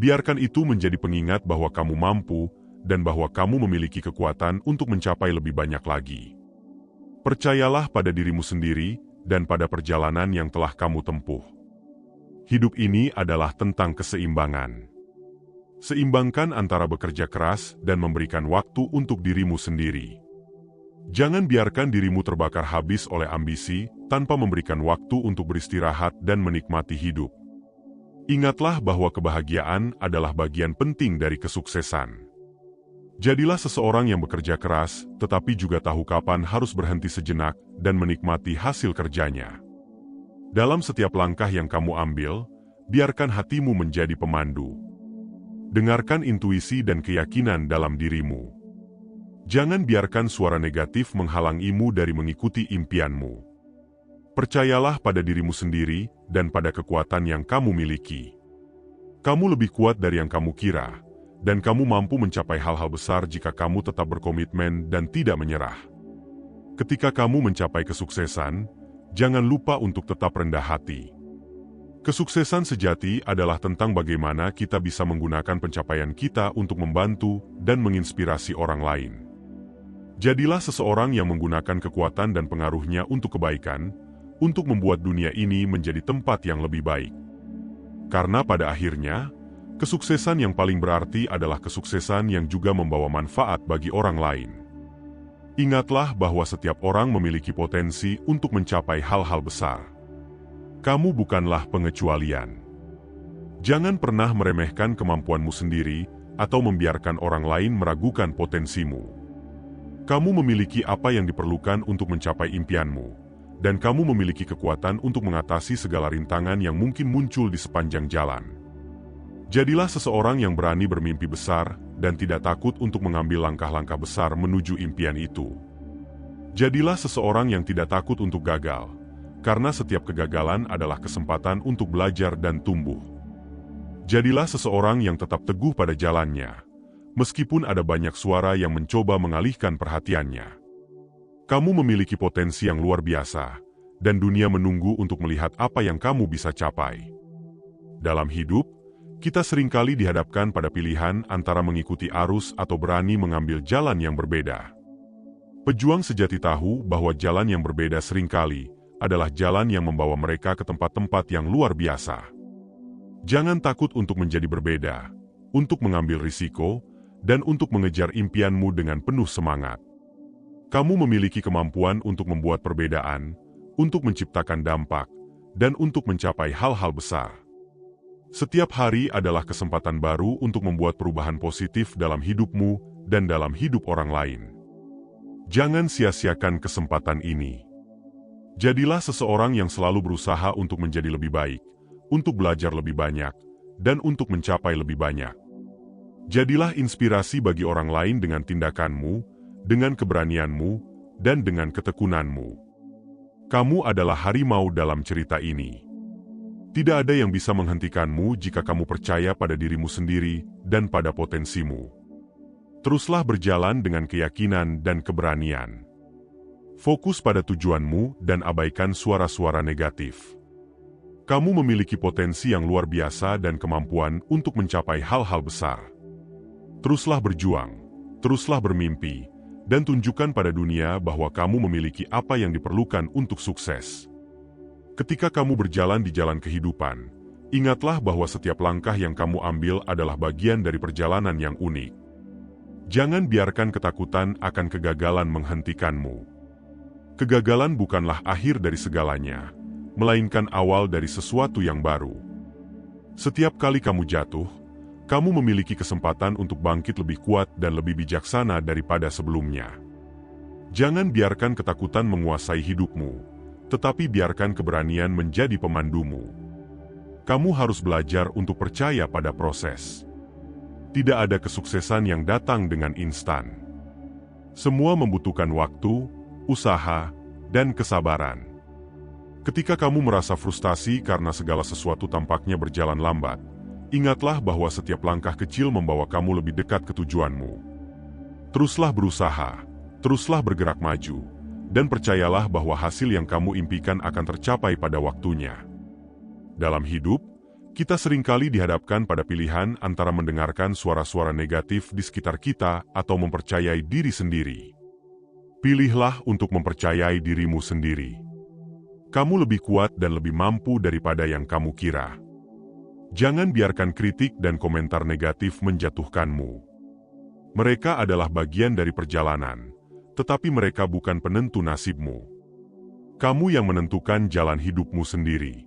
Biarkan itu menjadi pengingat bahwa kamu mampu, dan bahwa kamu memiliki kekuatan untuk mencapai lebih banyak lagi. Percayalah pada dirimu sendiri dan pada perjalanan yang telah kamu tempuh. Hidup ini adalah tentang keseimbangan. Seimbangkan antara bekerja keras dan memberikan waktu untuk dirimu sendiri. Jangan biarkan dirimu terbakar habis oleh ambisi tanpa memberikan waktu untuk beristirahat dan menikmati hidup. Ingatlah bahwa kebahagiaan adalah bagian penting dari kesuksesan. Jadilah seseorang yang bekerja keras, tetapi juga tahu kapan harus berhenti sejenak dan menikmati hasil kerjanya. Dalam setiap langkah yang kamu ambil, biarkan hatimu menjadi pemandu. Dengarkan intuisi dan keyakinan dalam dirimu. Jangan biarkan suara negatif menghalangimu dari mengikuti impianmu. Percayalah pada dirimu sendiri dan pada kekuatan yang kamu miliki. Kamu lebih kuat dari yang kamu kira, dan kamu mampu mencapai hal-hal besar jika kamu tetap berkomitmen dan tidak menyerah. Ketika kamu mencapai kesuksesan, jangan lupa untuk tetap rendah hati. Kesuksesan sejati adalah tentang bagaimana kita bisa menggunakan pencapaian kita untuk membantu dan menginspirasi orang lain. Jadilah seseorang yang menggunakan kekuatan dan pengaruhnya untuk kebaikan, untuk membuat dunia ini menjadi tempat yang lebih baik. Karena pada akhirnya, kesuksesan yang paling berarti adalah kesuksesan yang juga membawa manfaat bagi orang lain. Ingatlah bahwa setiap orang memiliki potensi untuk mencapai hal-hal besar. Kamu bukanlah pengecualian. Jangan pernah meremehkan kemampuanmu sendiri atau membiarkan orang lain meragukan potensimu. Kamu memiliki apa yang diperlukan untuk mencapai impianmu, dan kamu memiliki kekuatan untuk mengatasi segala rintangan yang mungkin muncul di sepanjang jalan. Jadilah seseorang yang berani bermimpi besar dan tidak takut untuk mengambil langkah-langkah besar menuju impian itu. Jadilah seseorang yang tidak takut untuk gagal, karena setiap kegagalan adalah kesempatan untuk belajar dan tumbuh. Jadilah seseorang yang tetap teguh pada jalannya, meskipun ada banyak suara yang mencoba mengalihkan perhatiannya. Kamu memiliki potensi yang luar biasa, dan dunia menunggu untuk melihat apa yang kamu bisa capai. Dalam hidup, kita seringkali dihadapkan pada pilihan antara mengikuti arus atau berani mengambil jalan yang berbeda. Pejuang sejati tahu bahwa jalan yang berbeda seringkali adalah jalan yang membawa mereka ke tempat-tempat yang luar biasa. Jangan takut untuk menjadi berbeda, untuk mengambil risiko, dan untuk mengejar impianmu dengan penuh semangat. Kamu memiliki kemampuan untuk membuat perbedaan, untuk menciptakan dampak, dan untuk mencapai hal-hal besar. Setiap hari adalah kesempatan baru untuk membuat perubahan positif dalam hidupmu dan dalam hidup orang lain. Jangan sia-siakan kesempatan ini. Jadilah seseorang yang selalu berusaha untuk menjadi lebih baik, untuk belajar lebih banyak, dan untuk mencapai lebih banyak. Jadilah inspirasi bagi orang lain dengan tindakanmu, dengan keberanianmu, dan dengan ketekunanmu. Kamu adalah harimau dalam cerita ini. Tidak ada yang bisa menghentikanmu jika kamu percaya pada dirimu sendiri dan pada potensimu. Teruslah berjalan dengan keyakinan dan keberanian. Fokus pada tujuanmu dan abaikan suara-suara negatif. Kamu memiliki potensi yang luar biasa dan kemampuan untuk mencapai hal-hal besar. Teruslah berjuang, teruslah bermimpi, dan tunjukkan pada dunia bahwa kamu memiliki apa yang diperlukan untuk sukses. Ketika kamu berjalan di jalan kehidupan, ingatlah bahwa setiap langkah yang kamu ambil adalah bagian dari perjalanan yang unik. Jangan biarkan ketakutan akan kegagalan menghentikanmu. Kegagalan bukanlah akhir dari segalanya, melainkan awal dari sesuatu yang baru. Setiap kali kamu jatuh, kamu memiliki kesempatan untuk bangkit lebih kuat dan lebih bijaksana daripada sebelumnya. Jangan biarkan ketakutan menguasai hidupmu, tetapi biarkan keberanian menjadi pemandumu. Kamu harus belajar untuk percaya pada proses. Tidak ada kesuksesan yang datang dengan instan. Semua membutuhkan waktu, usaha, dan kesabaran. Ketika kamu merasa frustasi karena segala sesuatu tampaknya berjalan lambat, ingatlah bahwa setiap langkah kecil membawa kamu lebih dekat ke tujuanmu. Teruslah berusaha, teruslah bergerak maju, dan percayalah bahwa hasil yang kamu impikan akan tercapai pada waktunya. Dalam hidup, Kita seringkali dihadapkan pada pilihan antara mendengarkan suara-suara negatif di sekitar kita atau mempercayai diri sendiri. Pilihlah untuk mempercayai dirimu sendiri. Kamu lebih kuat dan lebih mampu daripada yang kamu kira. Jangan biarkan kritik dan komentar negatif menjatuhkanmu. Mereka adalah bagian dari perjalanan, tetapi mereka bukan penentu nasibmu. Kamu yang menentukan jalan hidupmu sendiri.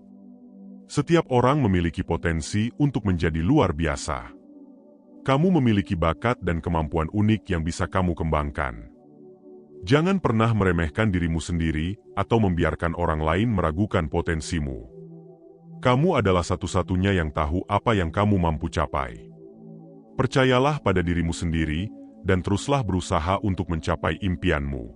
Setiap orang memiliki potensi untuk menjadi luar biasa. Kamu memiliki bakat dan kemampuan unik yang bisa kamu kembangkan. Jangan pernah meremehkan dirimu sendiri atau membiarkan orang lain meragukan potensimu. Kamu adalah satu-satunya yang tahu apa yang kamu mampu capai. Percayalah pada dirimu sendiri dan teruslah berusaha untuk mencapai impianmu.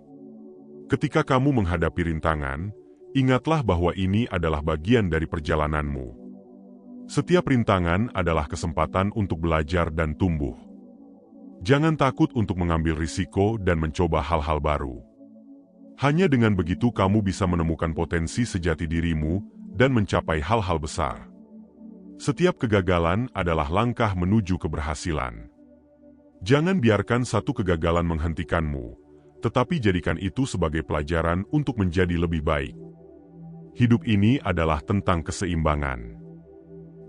Ketika kamu menghadapi rintangan, ingatlah bahwa ini adalah bagian dari perjalananmu. Setiap rintangan adalah kesempatan untuk belajar dan tumbuh. Jangan takut untuk mengambil risiko dan mencoba hal-hal baru. Hanya dengan begitu kamu bisa menemukan potensi sejati dirimu dan mencapai hal-hal besar. Setiap kegagalan adalah langkah menuju keberhasilan. Jangan biarkan satu kegagalan menghentikanmu, tetapi jadikan itu sebagai pelajaran untuk menjadi lebih baik. Hidup ini adalah tentang keseimbangan.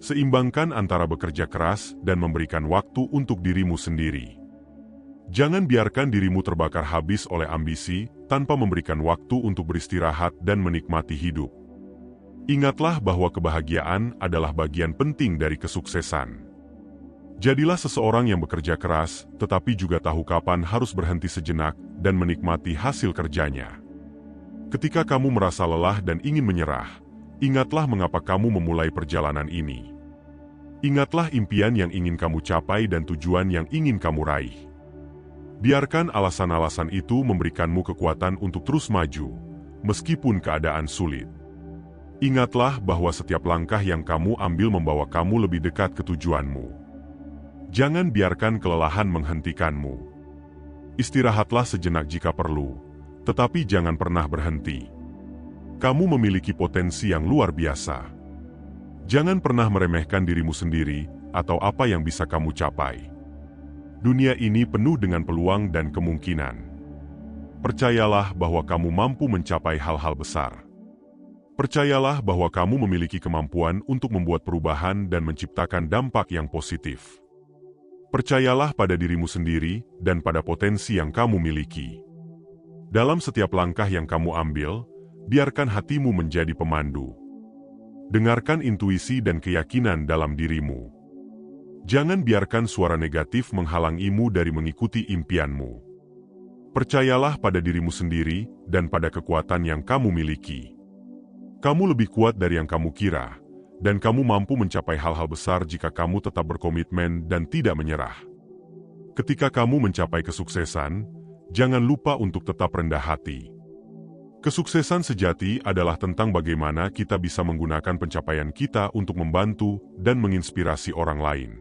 Seimbangkan antara bekerja keras dan memberikan waktu untuk dirimu sendiri. Jangan biarkan dirimu terbakar habis oleh ambisi tanpa memberikan waktu untuk beristirahat dan menikmati hidup. Ingatlah bahwa kebahagiaan adalah bagian penting dari kesuksesan. Jadilah seseorang yang bekerja keras, tetapi juga tahu kapan harus berhenti sejenak dan menikmati hasil kerjanya. Ketika kamu merasa lelah dan ingin menyerah, ingatlah mengapa kamu memulai perjalanan ini. Ingatlah impian yang ingin kamu capai dan tujuan yang ingin kamu raih. Biarkan alasan-alasan itu memberikanmu kekuatan untuk terus maju, meskipun keadaan sulit. Ingatlah bahwa setiap langkah yang kamu ambil membawa kamu lebih dekat ke tujuanmu. Jangan biarkan kelelahan menghentikanmu. Istirahatlah sejenak jika perlu, tetapi jangan pernah berhenti. Kamu memiliki potensi yang luar biasa. Jangan pernah meremehkan dirimu sendiri atau apa yang bisa kamu capai. Dunia ini penuh dengan peluang dan kemungkinan. Percayalah bahwa kamu mampu mencapai hal-hal besar. Percayalah bahwa kamu memiliki kemampuan untuk membuat perubahan dan menciptakan dampak yang positif. Percayalah pada dirimu sendiri dan pada potensi yang kamu miliki. Dalam setiap langkah yang kamu ambil, biarkan hatimu menjadi pemandu. Dengarkan intuisi dan keyakinan dalam dirimu. Jangan biarkan suara negatif menghalangimu dari mengikuti impianmu. Percayalah pada dirimu sendiri dan pada kekuatan yang kamu miliki. Kamu lebih kuat dari yang kamu kira, dan kamu mampu mencapai hal-hal besar jika kamu tetap berkomitmen dan tidak menyerah. Ketika kamu mencapai kesuksesan, jangan lupa untuk tetap rendah hati. Kesuksesan sejati adalah tentang bagaimana kita bisa menggunakan pencapaian kita untuk membantu dan menginspirasi orang lain.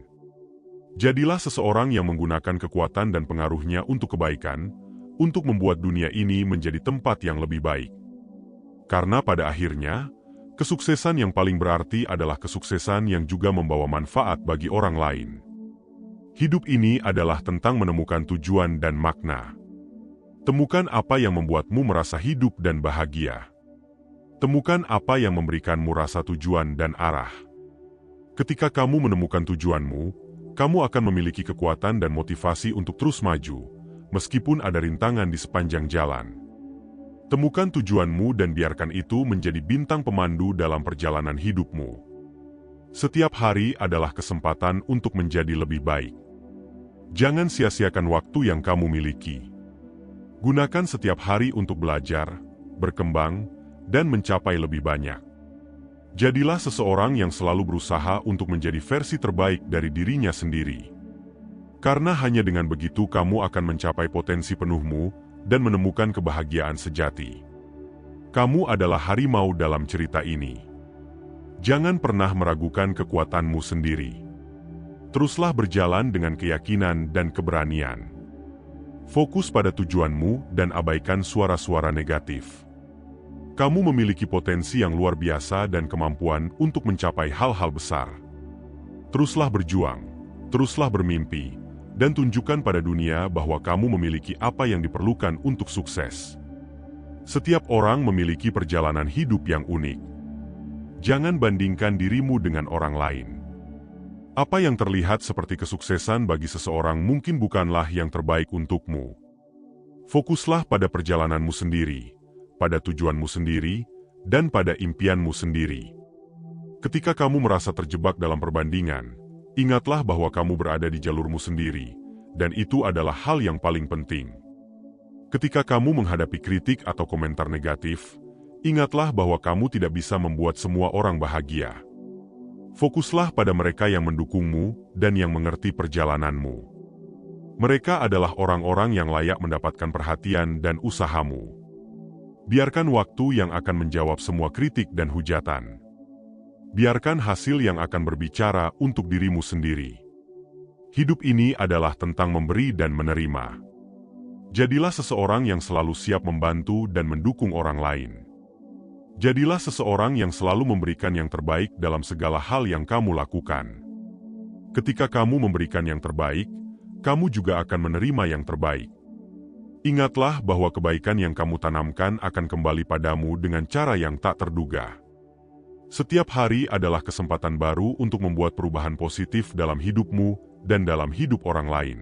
Jadilah seseorang yang menggunakan kekuatan dan pengaruhnya untuk kebaikan, untuk membuat dunia ini menjadi tempat yang lebih baik. Karena pada akhirnya, kesuksesan yang paling berarti adalah kesuksesan yang juga membawa manfaat bagi orang lain. Hidup ini adalah tentang menemukan tujuan dan makna. Temukan apa yang membuatmu merasa hidup dan bahagia. Temukan apa yang memberikanmu rasa tujuan dan arah. Ketika kamu menemukan tujuanmu, kamu akan memiliki kekuatan dan motivasi untuk terus maju, meskipun ada rintangan di sepanjang jalan. Temukan tujuanmu dan biarkan itu menjadi bintang pemandu dalam perjalanan hidupmu. Setiap hari adalah kesempatan untuk menjadi lebih baik. Jangan sia-siakan waktu yang kamu miliki. Gunakan setiap hari untuk belajar, berkembang, dan mencapai lebih banyak. Jadilah seseorang yang selalu berusaha untuk menjadi versi terbaik dari dirinya sendiri. Karena hanya dengan begitu kamu akan mencapai potensi penuhmu dan menemukan kebahagiaan sejati. Kamu adalah harimau dalam cerita ini. Jangan pernah meragukan kekuatanmu sendiri. Teruslah berjalan dengan keyakinan dan keberanian. Fokus pada tujuanmu dan abaikan suara-suara negatif. Kamu memiliki potensi yang luar biasa dan kemampuan untuk mencapai hal-hal besar. Teruslah berjuang, teruslah bermimpi, dan tunjukkan pada dunia bahwa kamu memiliki apa yang diperlukan untuk sukses. Setiap orang memiliki perjalanan hidup yang unik. Jangan bandingkan dirimu dengan orang lain. Apa yang terlihat seperti kesuksesan bagi seseorang mungkin bukanlah yang terbaik untukmu. Fokuslah pada perjalananmu sendiri, pada tujuanmu sendiri, dan pada impianmu sendiri. Ketika kamu merasa terjebak dalam perbandingan, ingatlah bahwa kamu berada di jalurmu sendiri, dan itu adalah hal yang paling penting. Ketika kamu menghadapi kritik atau komentar negatif, ingatlah bahwa kamu tidak bisa membuat semua orang bahagia. Fokuslah pada mereka yang mendukungmu dan yang mengerti perjalananmu. Mereka adalah orang-orang yang layak mendapatkan perhatian dan usahamu. Biarkan waktu yang akan menjawab semua kritik dan hujatan. Biarkan hasil yang akan berbicara untuk dirimu sendiri. Hidup ini adalah tentang memberi dan menerima. Jadilah seseorang yang selalu siap membantu dan mendukung orang lain. Jadilah seseorang yang selalu memberikan yang terbaik dalam segala hal yang kamu lakukan. Ketika kamu memberikan yang terbaik, kamu juga akan menerima yang terbaik. Ingatlah bahwa kebaikan yang kamu tanamkan akan kembali padamu dengan cara yang tak terduga. Setiap hari adalah kesempatan baru untuk membuat perubahan positif dalam hidupmu dan dalam hidup orang lain.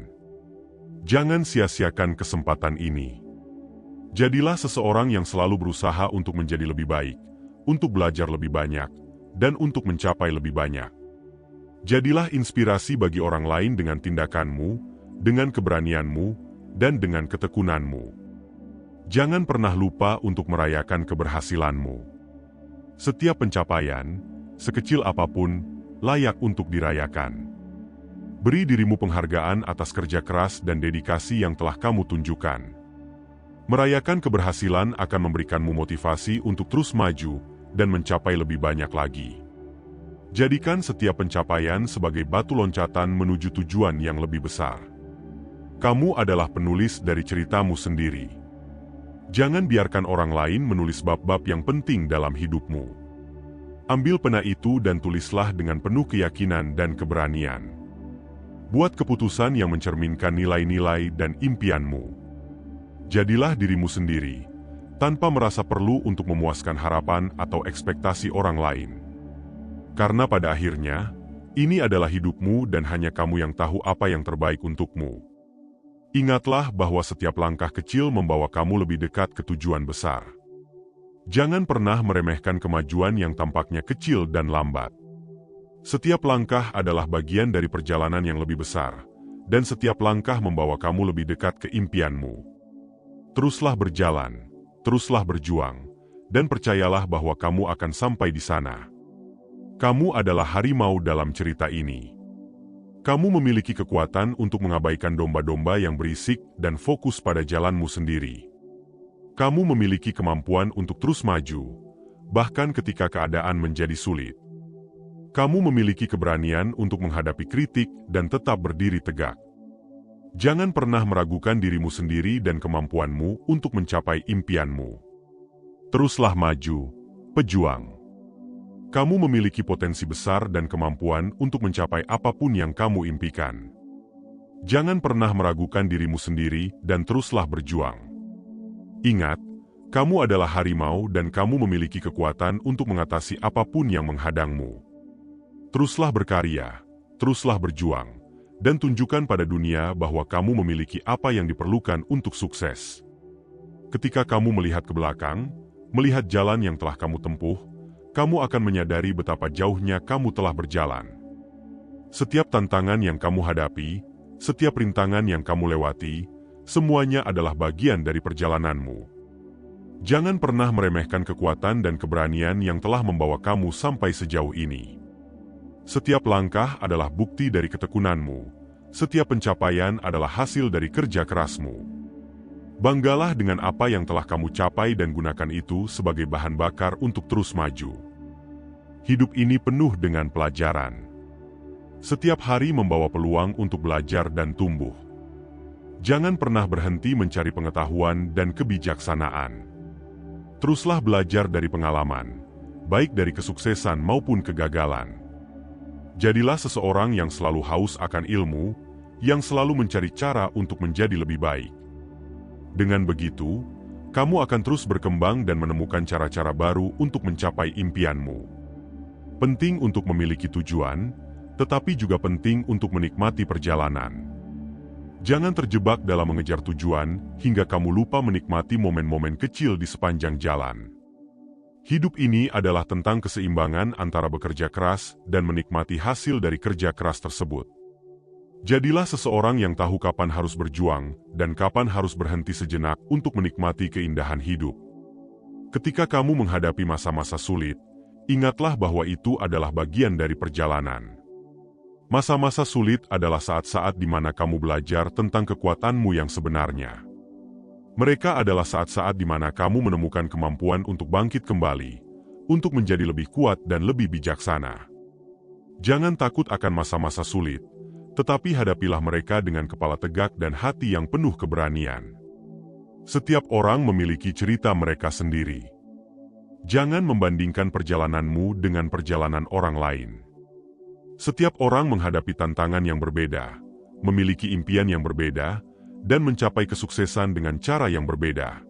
Jangan sia-siakan kesempatan ini. Jadilah seseorang yang selalu berusaha untuk menjadi lebih baik, untuk belajar lebih banyak, dan untuk mencapai lebih banyak. Jadilah inspirasi bagi orang lain dengan tindakanmu, dengan keberanianmu, dan dengan ketekunanmu. Jangan pernah lupa untuk merayakan keberhasilanmu. Setiap pencapaian, sekecil apapun, layak untuk dirayakan. Beri dirimu penghargaan atas kerja keras dan dedikasi yang telah kamu tunjukkan. Merayakan keberhasilan akan memberikanmu motivasi untuk terus maju dan mencapai lebih banyak lagi. Jadikan setiap pencapaian sebagai batu loncatan menuju tujuan yang lebih besar. Kamu adalah penulis dari ceritamu sendiri. Jangan biarkan orang lain menulis bab-bab yang penting dalam hidupmu. Ambil pena itu dan tulislah dengan penuh keyakinan dan keberanian. Buat keputusan yang mencerminkan nilai-nilai dan impianmu. Jadilah dirimu sendiri, tanpa merasa perlu untuk memuaskan harapan atau ekspektasi orang lain. Karena pada akhirnya, ini adalah hidupmu dan hanya kamu yang tahu apa yang terbaik untukmu. Ingatlah bahwa setiap langkah kecil membawa kamu lebih dekat ke tujuan besar. Jangan pernah meremehkan kemajuan yang tampaknya kecil dan lambat. Setiap langkah adalah bagian dari perjalanan yang lebih besar, dan setiap langkah membawa kamu lebih dekat ke impianmu. Teruslah berjalan, teruslah berjuang, dan percayalah bahwa kamu akan sampai di sana. Kamu adalah harimau dalam cerita ini. Kamu memiliki kekuatan untuk mengabaikan domba-domba yang berisik dan fokus pada jalanmu sendiri. Kamu memiliki kemampuan untuk terus maju, bahkan ketika keadaan menjadi sulit. Kamu memiliki keberanian untuk menghadapi kritik dan tetap berdiri tegak. Jangan pernah meragukan dirimu sendiri dan kemampuanmu untuk mencapai impianmu. Teruslah maju, pejuang. Kamu memiliki potensi besar dan kemampuan untuk mencapai apapun yang kamu impikan. Jangan pernah meragukan dirimu sendiri dan teruslah berjuang. Ingat, kamu adalah harimau dan kamu memiliki kekuatan untuk mengatasi apapun yang menghadangmu. Teruslah berkarya, teruslah berjuang. Dan tunjukkan pada dunia bahwa kamu memiliki apa yang diperlukan untuk sukses. Ketika kamu melihat ke belakang, melihat jalan yang telah kamu tempuh, kamu akan menyadari betapa jauhnya kamu telah berjalan. Setiap tantangan yang kamu hadapi, setiap rintangan yang kamu lewati, semuanya adalah bagian dari perjalananmu. Jangan pernah meremehkan kekuatan dan keberanian yang telah membawa kamu sampai sejauh ini. Setiap langkah adalah bukti dari ketekunanmu. Setiap pencapaian adalah hasil dari kerja kerasmu. Banggalah dengan apa yang telah kamu capai dan gunakan itu sebagai bahan bakar untuk terus maju. Hidup ini penuh dengan pelajaran. Setiap hari membawa peluang untuk belajar dan tumbuh. Jangan pernah berhenti mencari pengetahuan dan kebijaksanaan. Teruslah belajar dari pengalaman, baik dari kesuksesan maupun kegagalan. Jadilah seseorang yang selalu haus akan ilmu, yang selalu mencari cara untuk menjadi lebih baik. Dengan begitu, kamu akan terus berkembang dan menemukan cara-cara baru untuk mencapai impianmu. Penting untuk memiliki tujuan, tetapi juga penting untuk menikmati perjalanan. Jangan terjebak dalam mengejar tujuan hingga kamu lupa menikmati momen-momen kecil di sepanjang jalan. Hidup ini adalah tentang keseimbangan antara bekerja keras dan menikmati hasil dari kerja keras tersebut. Jadilah seseorang yang tahu kapan harus berjuang dan kapan harus berhenti sejenak untuk menikmati keindahan hidup. Ketika kamu menghadapi masa-masa sulit, ingatlah bahwa itu adalah bagian dari perjalanan. Masa-masa sulit adalah saat-saat di mana kamu belajar tentang kekuatanmu yang sebenarnya. Mereka adalah saat-saat di mana kamu menemukan kemampuan untuk bangkit kembali, untuk menjadi lebih kuat dan lebih bijaksana. Jangan takut akan masa-masa sulit, tetapi hadapilah mereka dengan kepala tegak dan hati yang penuh keberanian. Setiap orang memiliki cerita mereka sendiri. Jangan membandingkan perjalananmu dengan perjalanan orang lain. Setiap orang menghadapi tantangan yang berbeda, memiliki impian yang berbeda, dan mencapai kesuksesan dengan cara yang berbeda.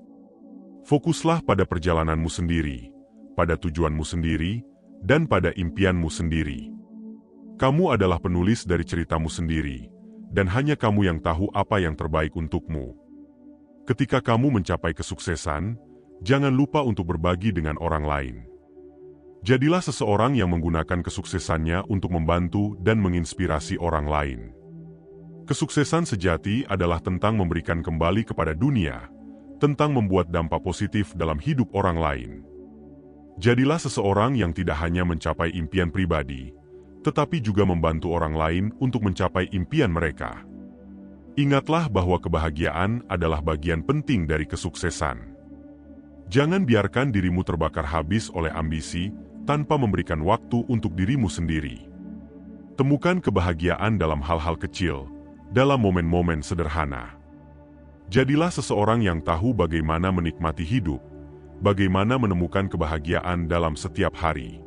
Fokuslah pada perjalananmu sendiri, pada tujuanmu sendiri, dan pada impianmu sendiri. Kamu adalah penulis dari ceritamu sendiri, dan hanya kamu yang tahu apa yang terbaik untukmu. Ketika kamu mencapai kesuksesan, jangan lupa untuk berbagi dengan orang lain. Jadilah seseorang yang menggunakan kesuksesannya untuk membantu dan menginspirasi orang lain. Kesuksesan sejati adalah tentang memberikan kembali kepada dunia, tentang membuat dampak positif dalam hidup orang lain. Jadilah seseorang yang tidak hanya mencapai impian pribadi, tetapi juga membantu orang lain untuk mencapai impian mereka. Ingatlah bahwa kebahagiaan adalah bagian penting dari kesuksesan. Jangan biarkan dirimu terbakar habis oleh ambisi tanpa memberikan waktu untuk dirimu sendiri. Temukan kebahagiaan dalam hal-hal kecil, dalam momen-momen sederhana. Jadilah seseorang yang tahu bagaimana menikmati hidup, bagaimana menemukan kebahagiaan dalam setiap hari.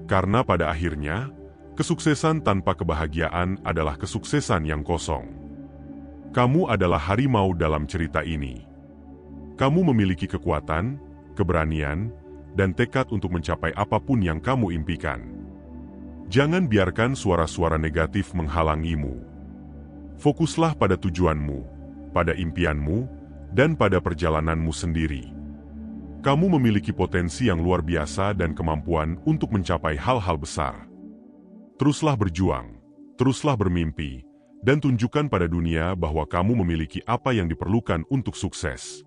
Karena pada akhirnya, kesuksesan tanpa kebahagiaan adalah kesuksesan yang kosong. Kamu adalah harimau dalam cerita ini. Kamu memiliki kekuatan, keberanian, dan tekad untuk mencapai apapun yang kamu impikan. Jangan biarkan suara-suara negatif menghalangimu. Fokuslah pada tujuanmu, pada impianmu, dan pada perjalananmu sendiri. Kamu memiliki potensi yang luar biasa dan kemampuan untuk mencapai hal-hal besar. Teruslah berjuang, teruslah bermimpi, dan tunjukkan pada dunia bahwa kamu memiliki apa yang diperlukan untuk sukses.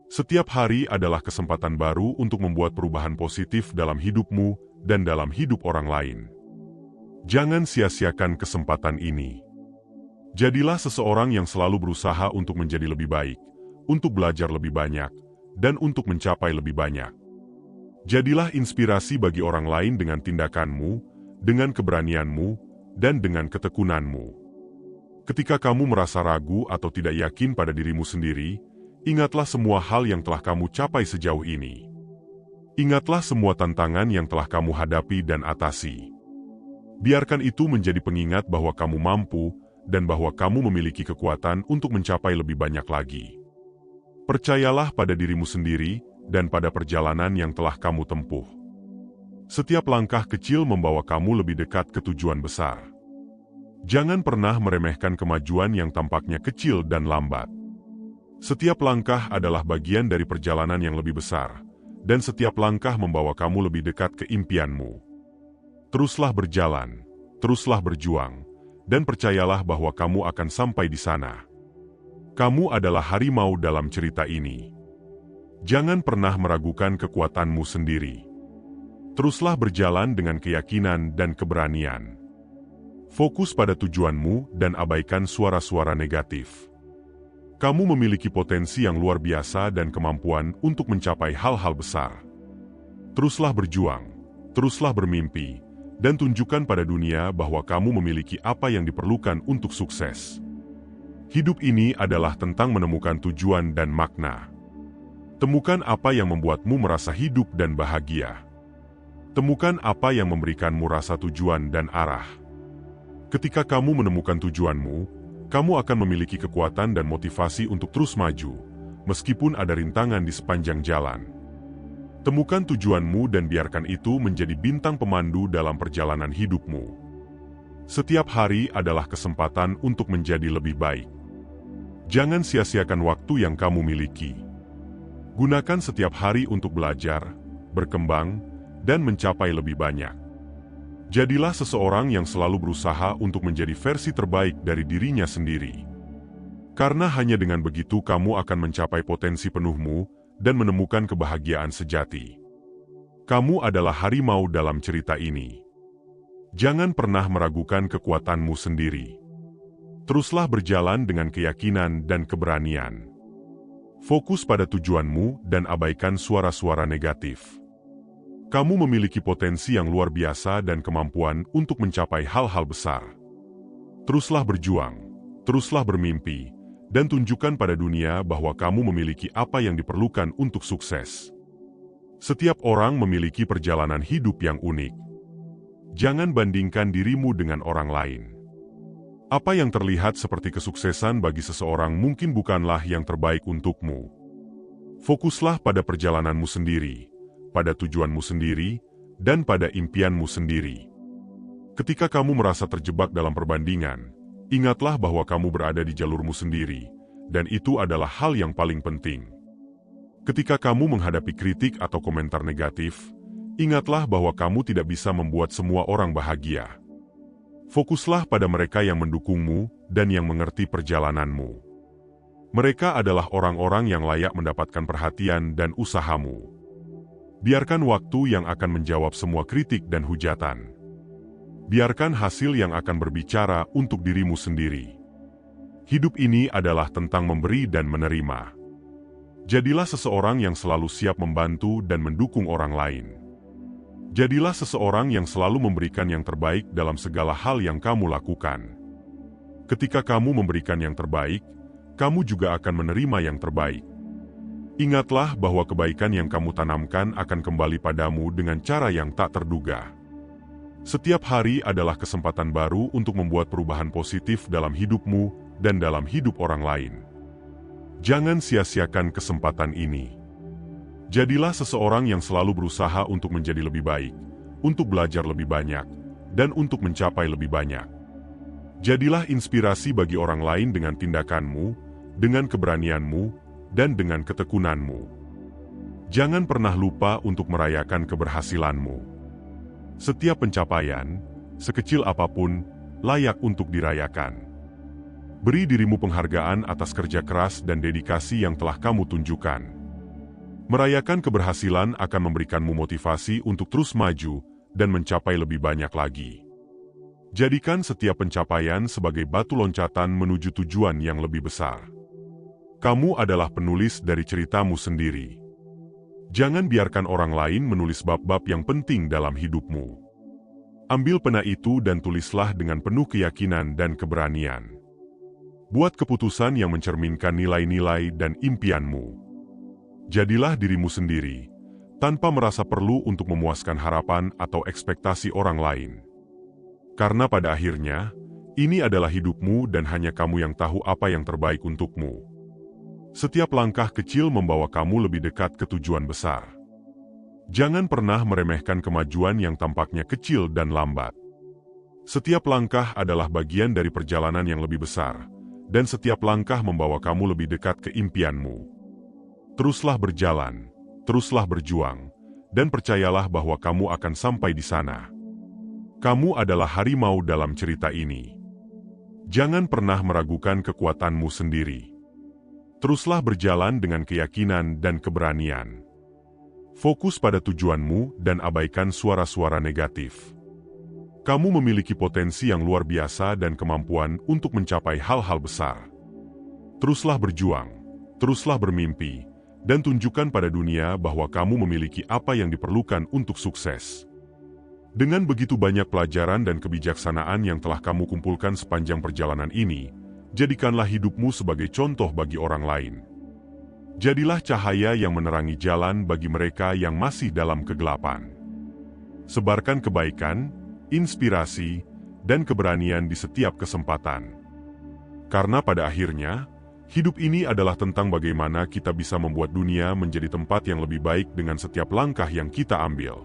Setiap hari adalah kesempatan baru untuk membuat perubahan positif dalam hidupmu dan dalam hidup orang lain. Jangan sia-siakan kesempatan ini. Jadilah seseorang yang selalu berusaha untuk menjadi lebih baik, untuk belajar lebih banyak, dan untuk mencapai lebih banyak. Jadilah inspirasi bagi orang lain dengan tindakanmu, dengan keberanianmu, dan dengan ketekunanmu. Ketika kamu merasa ragu atau tidak yakin pada dirimu sendiri, ingatlah semua hal yang telah kamu capai sejauh ini. Ingatlah semua tantangan yang telah kamu hadapi dan atasi. Biarkan itu menjadi pengingat bahwa kamu mampu, dan bahwa kamu memiliki kekuatan untuk mencapai lebih banyak lagi. Percayalah pada dirimu sendiri dan pada perjalanan yang telah kamu tempuh. Setiap langkah kecil membawa kamu lebih dekat ke tujuan besar. Jangan pernah meremehkan kemajuan yang tampaknya kecil dan lambat. Setiap langkah adalah bagian dari perjalanan yang lebih besar, dan setiap langkah membawa kamu lebih dekat ke impianmu. Teruslah berjalan, teruslah berjuang, dan percayalah bahwa kamu akan sampai di sana. Kamu adalah harimau dalam cerita ini. Jangan pernah meragukan kekuatanmu sendiri. Teruslah berjalan dengan keyakinan dan keberanian. Fokus pada tujuanmu dan abaikan suara-suara negatif. Kamu memiliki potensi yang luar biasa dan kemampuan untuk mencapai hal-hal besar. Teruslah berjuang, teruslah bermimpi, dan tunjukkan pada dunia bahwa kamu memiliki apa yang diperlukan untuk sukses. Hidup ini adalah tentang menemukan tujuan dan makna. Temukan apa yang membuatmu merasa hidup dan bahagia. Temukan apa yang memberikanmu rasa tujuan dan arah. Ketika kamu menemukan tujuanmu, kamu akan memiliki kekuatan dan motivasi untuk terus maju, meskipun ada rintangan di sepanjang jalan. Temukan tujuanmu dan biarkan itu menjadi bintang pemandu dalam perjalanan hidupmu. Setiap hari adalah kesempatan untuk menjadi lebih baik. Jangan sia-siakan waktu yang kamu miliki. Gunakan setiap hari untuk belajar, berkembang, dan mencapai lebih banyak. Jadilah seseorang yang selalu berusaha untuk menjadi versi terbaik dari dirinya sendiri. Karena hanya dengan begitu kamu akan mencapai potensi penuhmu dan menemukan kebahagiaan sejati. Kamu adalah harimau dalam cerita ini. Jangan pernah meragukan kekuatanmu sendiri. Teruslah berjalan dengan keyakinan dan keberanian. Fokus pada tujuanmu dan abaikan suara-suara negatif. Kamu memiliki potensi yang luar biasa dan kemampuan untuk mencapai hal-hal besar. Teruslah berjuang, teruslah bermimpi, dan tunjukkan pada dunia bahwa kamu memiliki apa yang diperlukan untuk sukses. Setiap orang memiliki perjalanan hidup yang unik. Jangan bandingkan dirimu dengan orang lain. Apa yang terlihat seperti kesuksesan bagi seseorang mungkin bukanlah yang terbaik untukmu. Fokuslah pada perjalananmu sendiri, pada tujuanmu sendiri, dan pada impianmu sendiri. Ketika kamu merasa terjebak dalam perbandingan, ingatlah bahwa kamu berada di jalurmu sendiri, dan itu adalah hal yang paling penting. Ketika kamu menghadapi kritik atau komentar negatif, ingatlah bahwa kamu tidak bisa membuat semua orang bahagia. Fokuslah pada mereka yang mendukungmu dan yang mengerti perjalananmu. Mereka adalah orang-orang yang layak mendapatkan perhatian dan usahamu. Biarkan waktu yang akan menjawab semua kritik dan hujatan. Biarkan hasil yang akan berbicara untuk dirimu sendiri. Hidup ini adalah tentang memberi dan menerima. Jadilah seseorang yang selalu siap membantu dan mendukung orang lain. Jadilah seseorang yang selalu memberikan yang terbaik dalam segala hal yang kamu lakukan. Ketika kamu memberikan yang terbaik, kamu juga akan menerima yang terbaik. Ingatlah bahwa kebaikan yang kamu tanamkan akan kembali padamu dengan cara yang tak terduga. Setiap hari adalah kesempatan baru untuk membuat perubahan positif dalam hidupmu dan dalam hidup orang lain. Jangan sia-siakan kesempatan ini. Jadilah seseorang yang selalu berusaha untuk menjadi lebih baik, untuk belajar lebih banyak, dan untuk mencapai lebih banyak. Jadilah inspirasi bagi orang lain dengan tindakanmu, dengan keberanianmu, dan dengan ketekunanmu. Jangan pernah lupa untuk merayakan keberhasilanmu. Setiap pencapaian, sekecil apapun, layak untuk dirayakan. Beri dirimu penghargaan atas kerja keras dan dedikasi yang telah kamu tunjukkan. Merayakan keberhasilan akan memberikanmu motivasi untuk terus maju dan mencapai lebih banyak lagi. Jadikan setiap pencapaian sebagai batu loncatan menuju tujuan yang lebih besar. Kamu adalah penulis dari ceritamu sendiri. Jangan biarkan orang lain menulis bab-bab yang penting dalam hidupmu. Ambil pena itu dan tulislah dengan penuh keyakinan dan keberanian. Buat keputusan yang mencerminkan nilai-nilai dan impianmu. Jadilah dirimu sendiri, tanpa merasa perlu untuk memuaskan harapan atau ekspektasi orang lain. Karena pada akhirnya, ini adalah hidupmu dan hanya kamu yang tahu apa yang terbaik untukmu. Setiap langkah kecil membawa kamu lebih dekat ke tujuan besar. Jangan pernah meremehkan kemajuan yang tampaknya kecil dan lambat. Setiap langkah adalah bagian dari perjalanan yang lebih besar, dan setiap langkah membawa kamu lebih dekat ke impianmu. Teruslah berjalan, teruslah berjuang, dan percayalah bahwa kamu akan sampai di sana. Kamu adalah harimau dalam cerita ini. Jangan pernah meragukan kekuatanmu sendiri. Teruslah berjalan dengan keyakinan dan keberanian. Fokus pada tujuanmu dan abaikan suara-suara negatif. Kamu memiliki potensi yang luar biasa dan kemampuan untuk mencapai hal-hal besar. Teruslah berjuang, teruslah bermimpi, dan tunjukkan pada dunia bahwa kamu memiliki apa yang diperlukan untuk sukses. Dengan begitu banyak pelajaran dan kebijaksanaan yang telah kamu kumpulkan sepanjang perjalanan ini, jadikanlah hidupmu sebagai contoh bagi orang lain. Jadilah cahaya yang menerangi jalan bagi mereka yang masih dalam kegelapan. Sebarkan kebaikan, inspirasi, dan keberanian di setiap kesempatan. Karena pada akhirnya, hidup ini adalah tentang bagaimana kita bisa membuat dunia menjadi tempat yang lebih baik dengan setiap langkah yang kita ambil.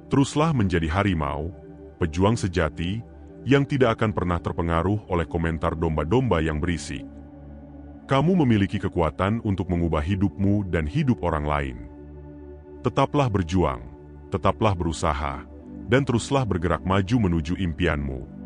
Teruslah menjadi harimau, pejuang sejati, yang tidak akan pernah terpengaruh oleh komentar domba-domba yang berisik. Kamu memiliki kekuatan untuk mengubah hidupmu dan hidup orang lain. Tetaplah berjuang, tetaplah berusaha, dan teruslah bergerak maju menuju impianmu.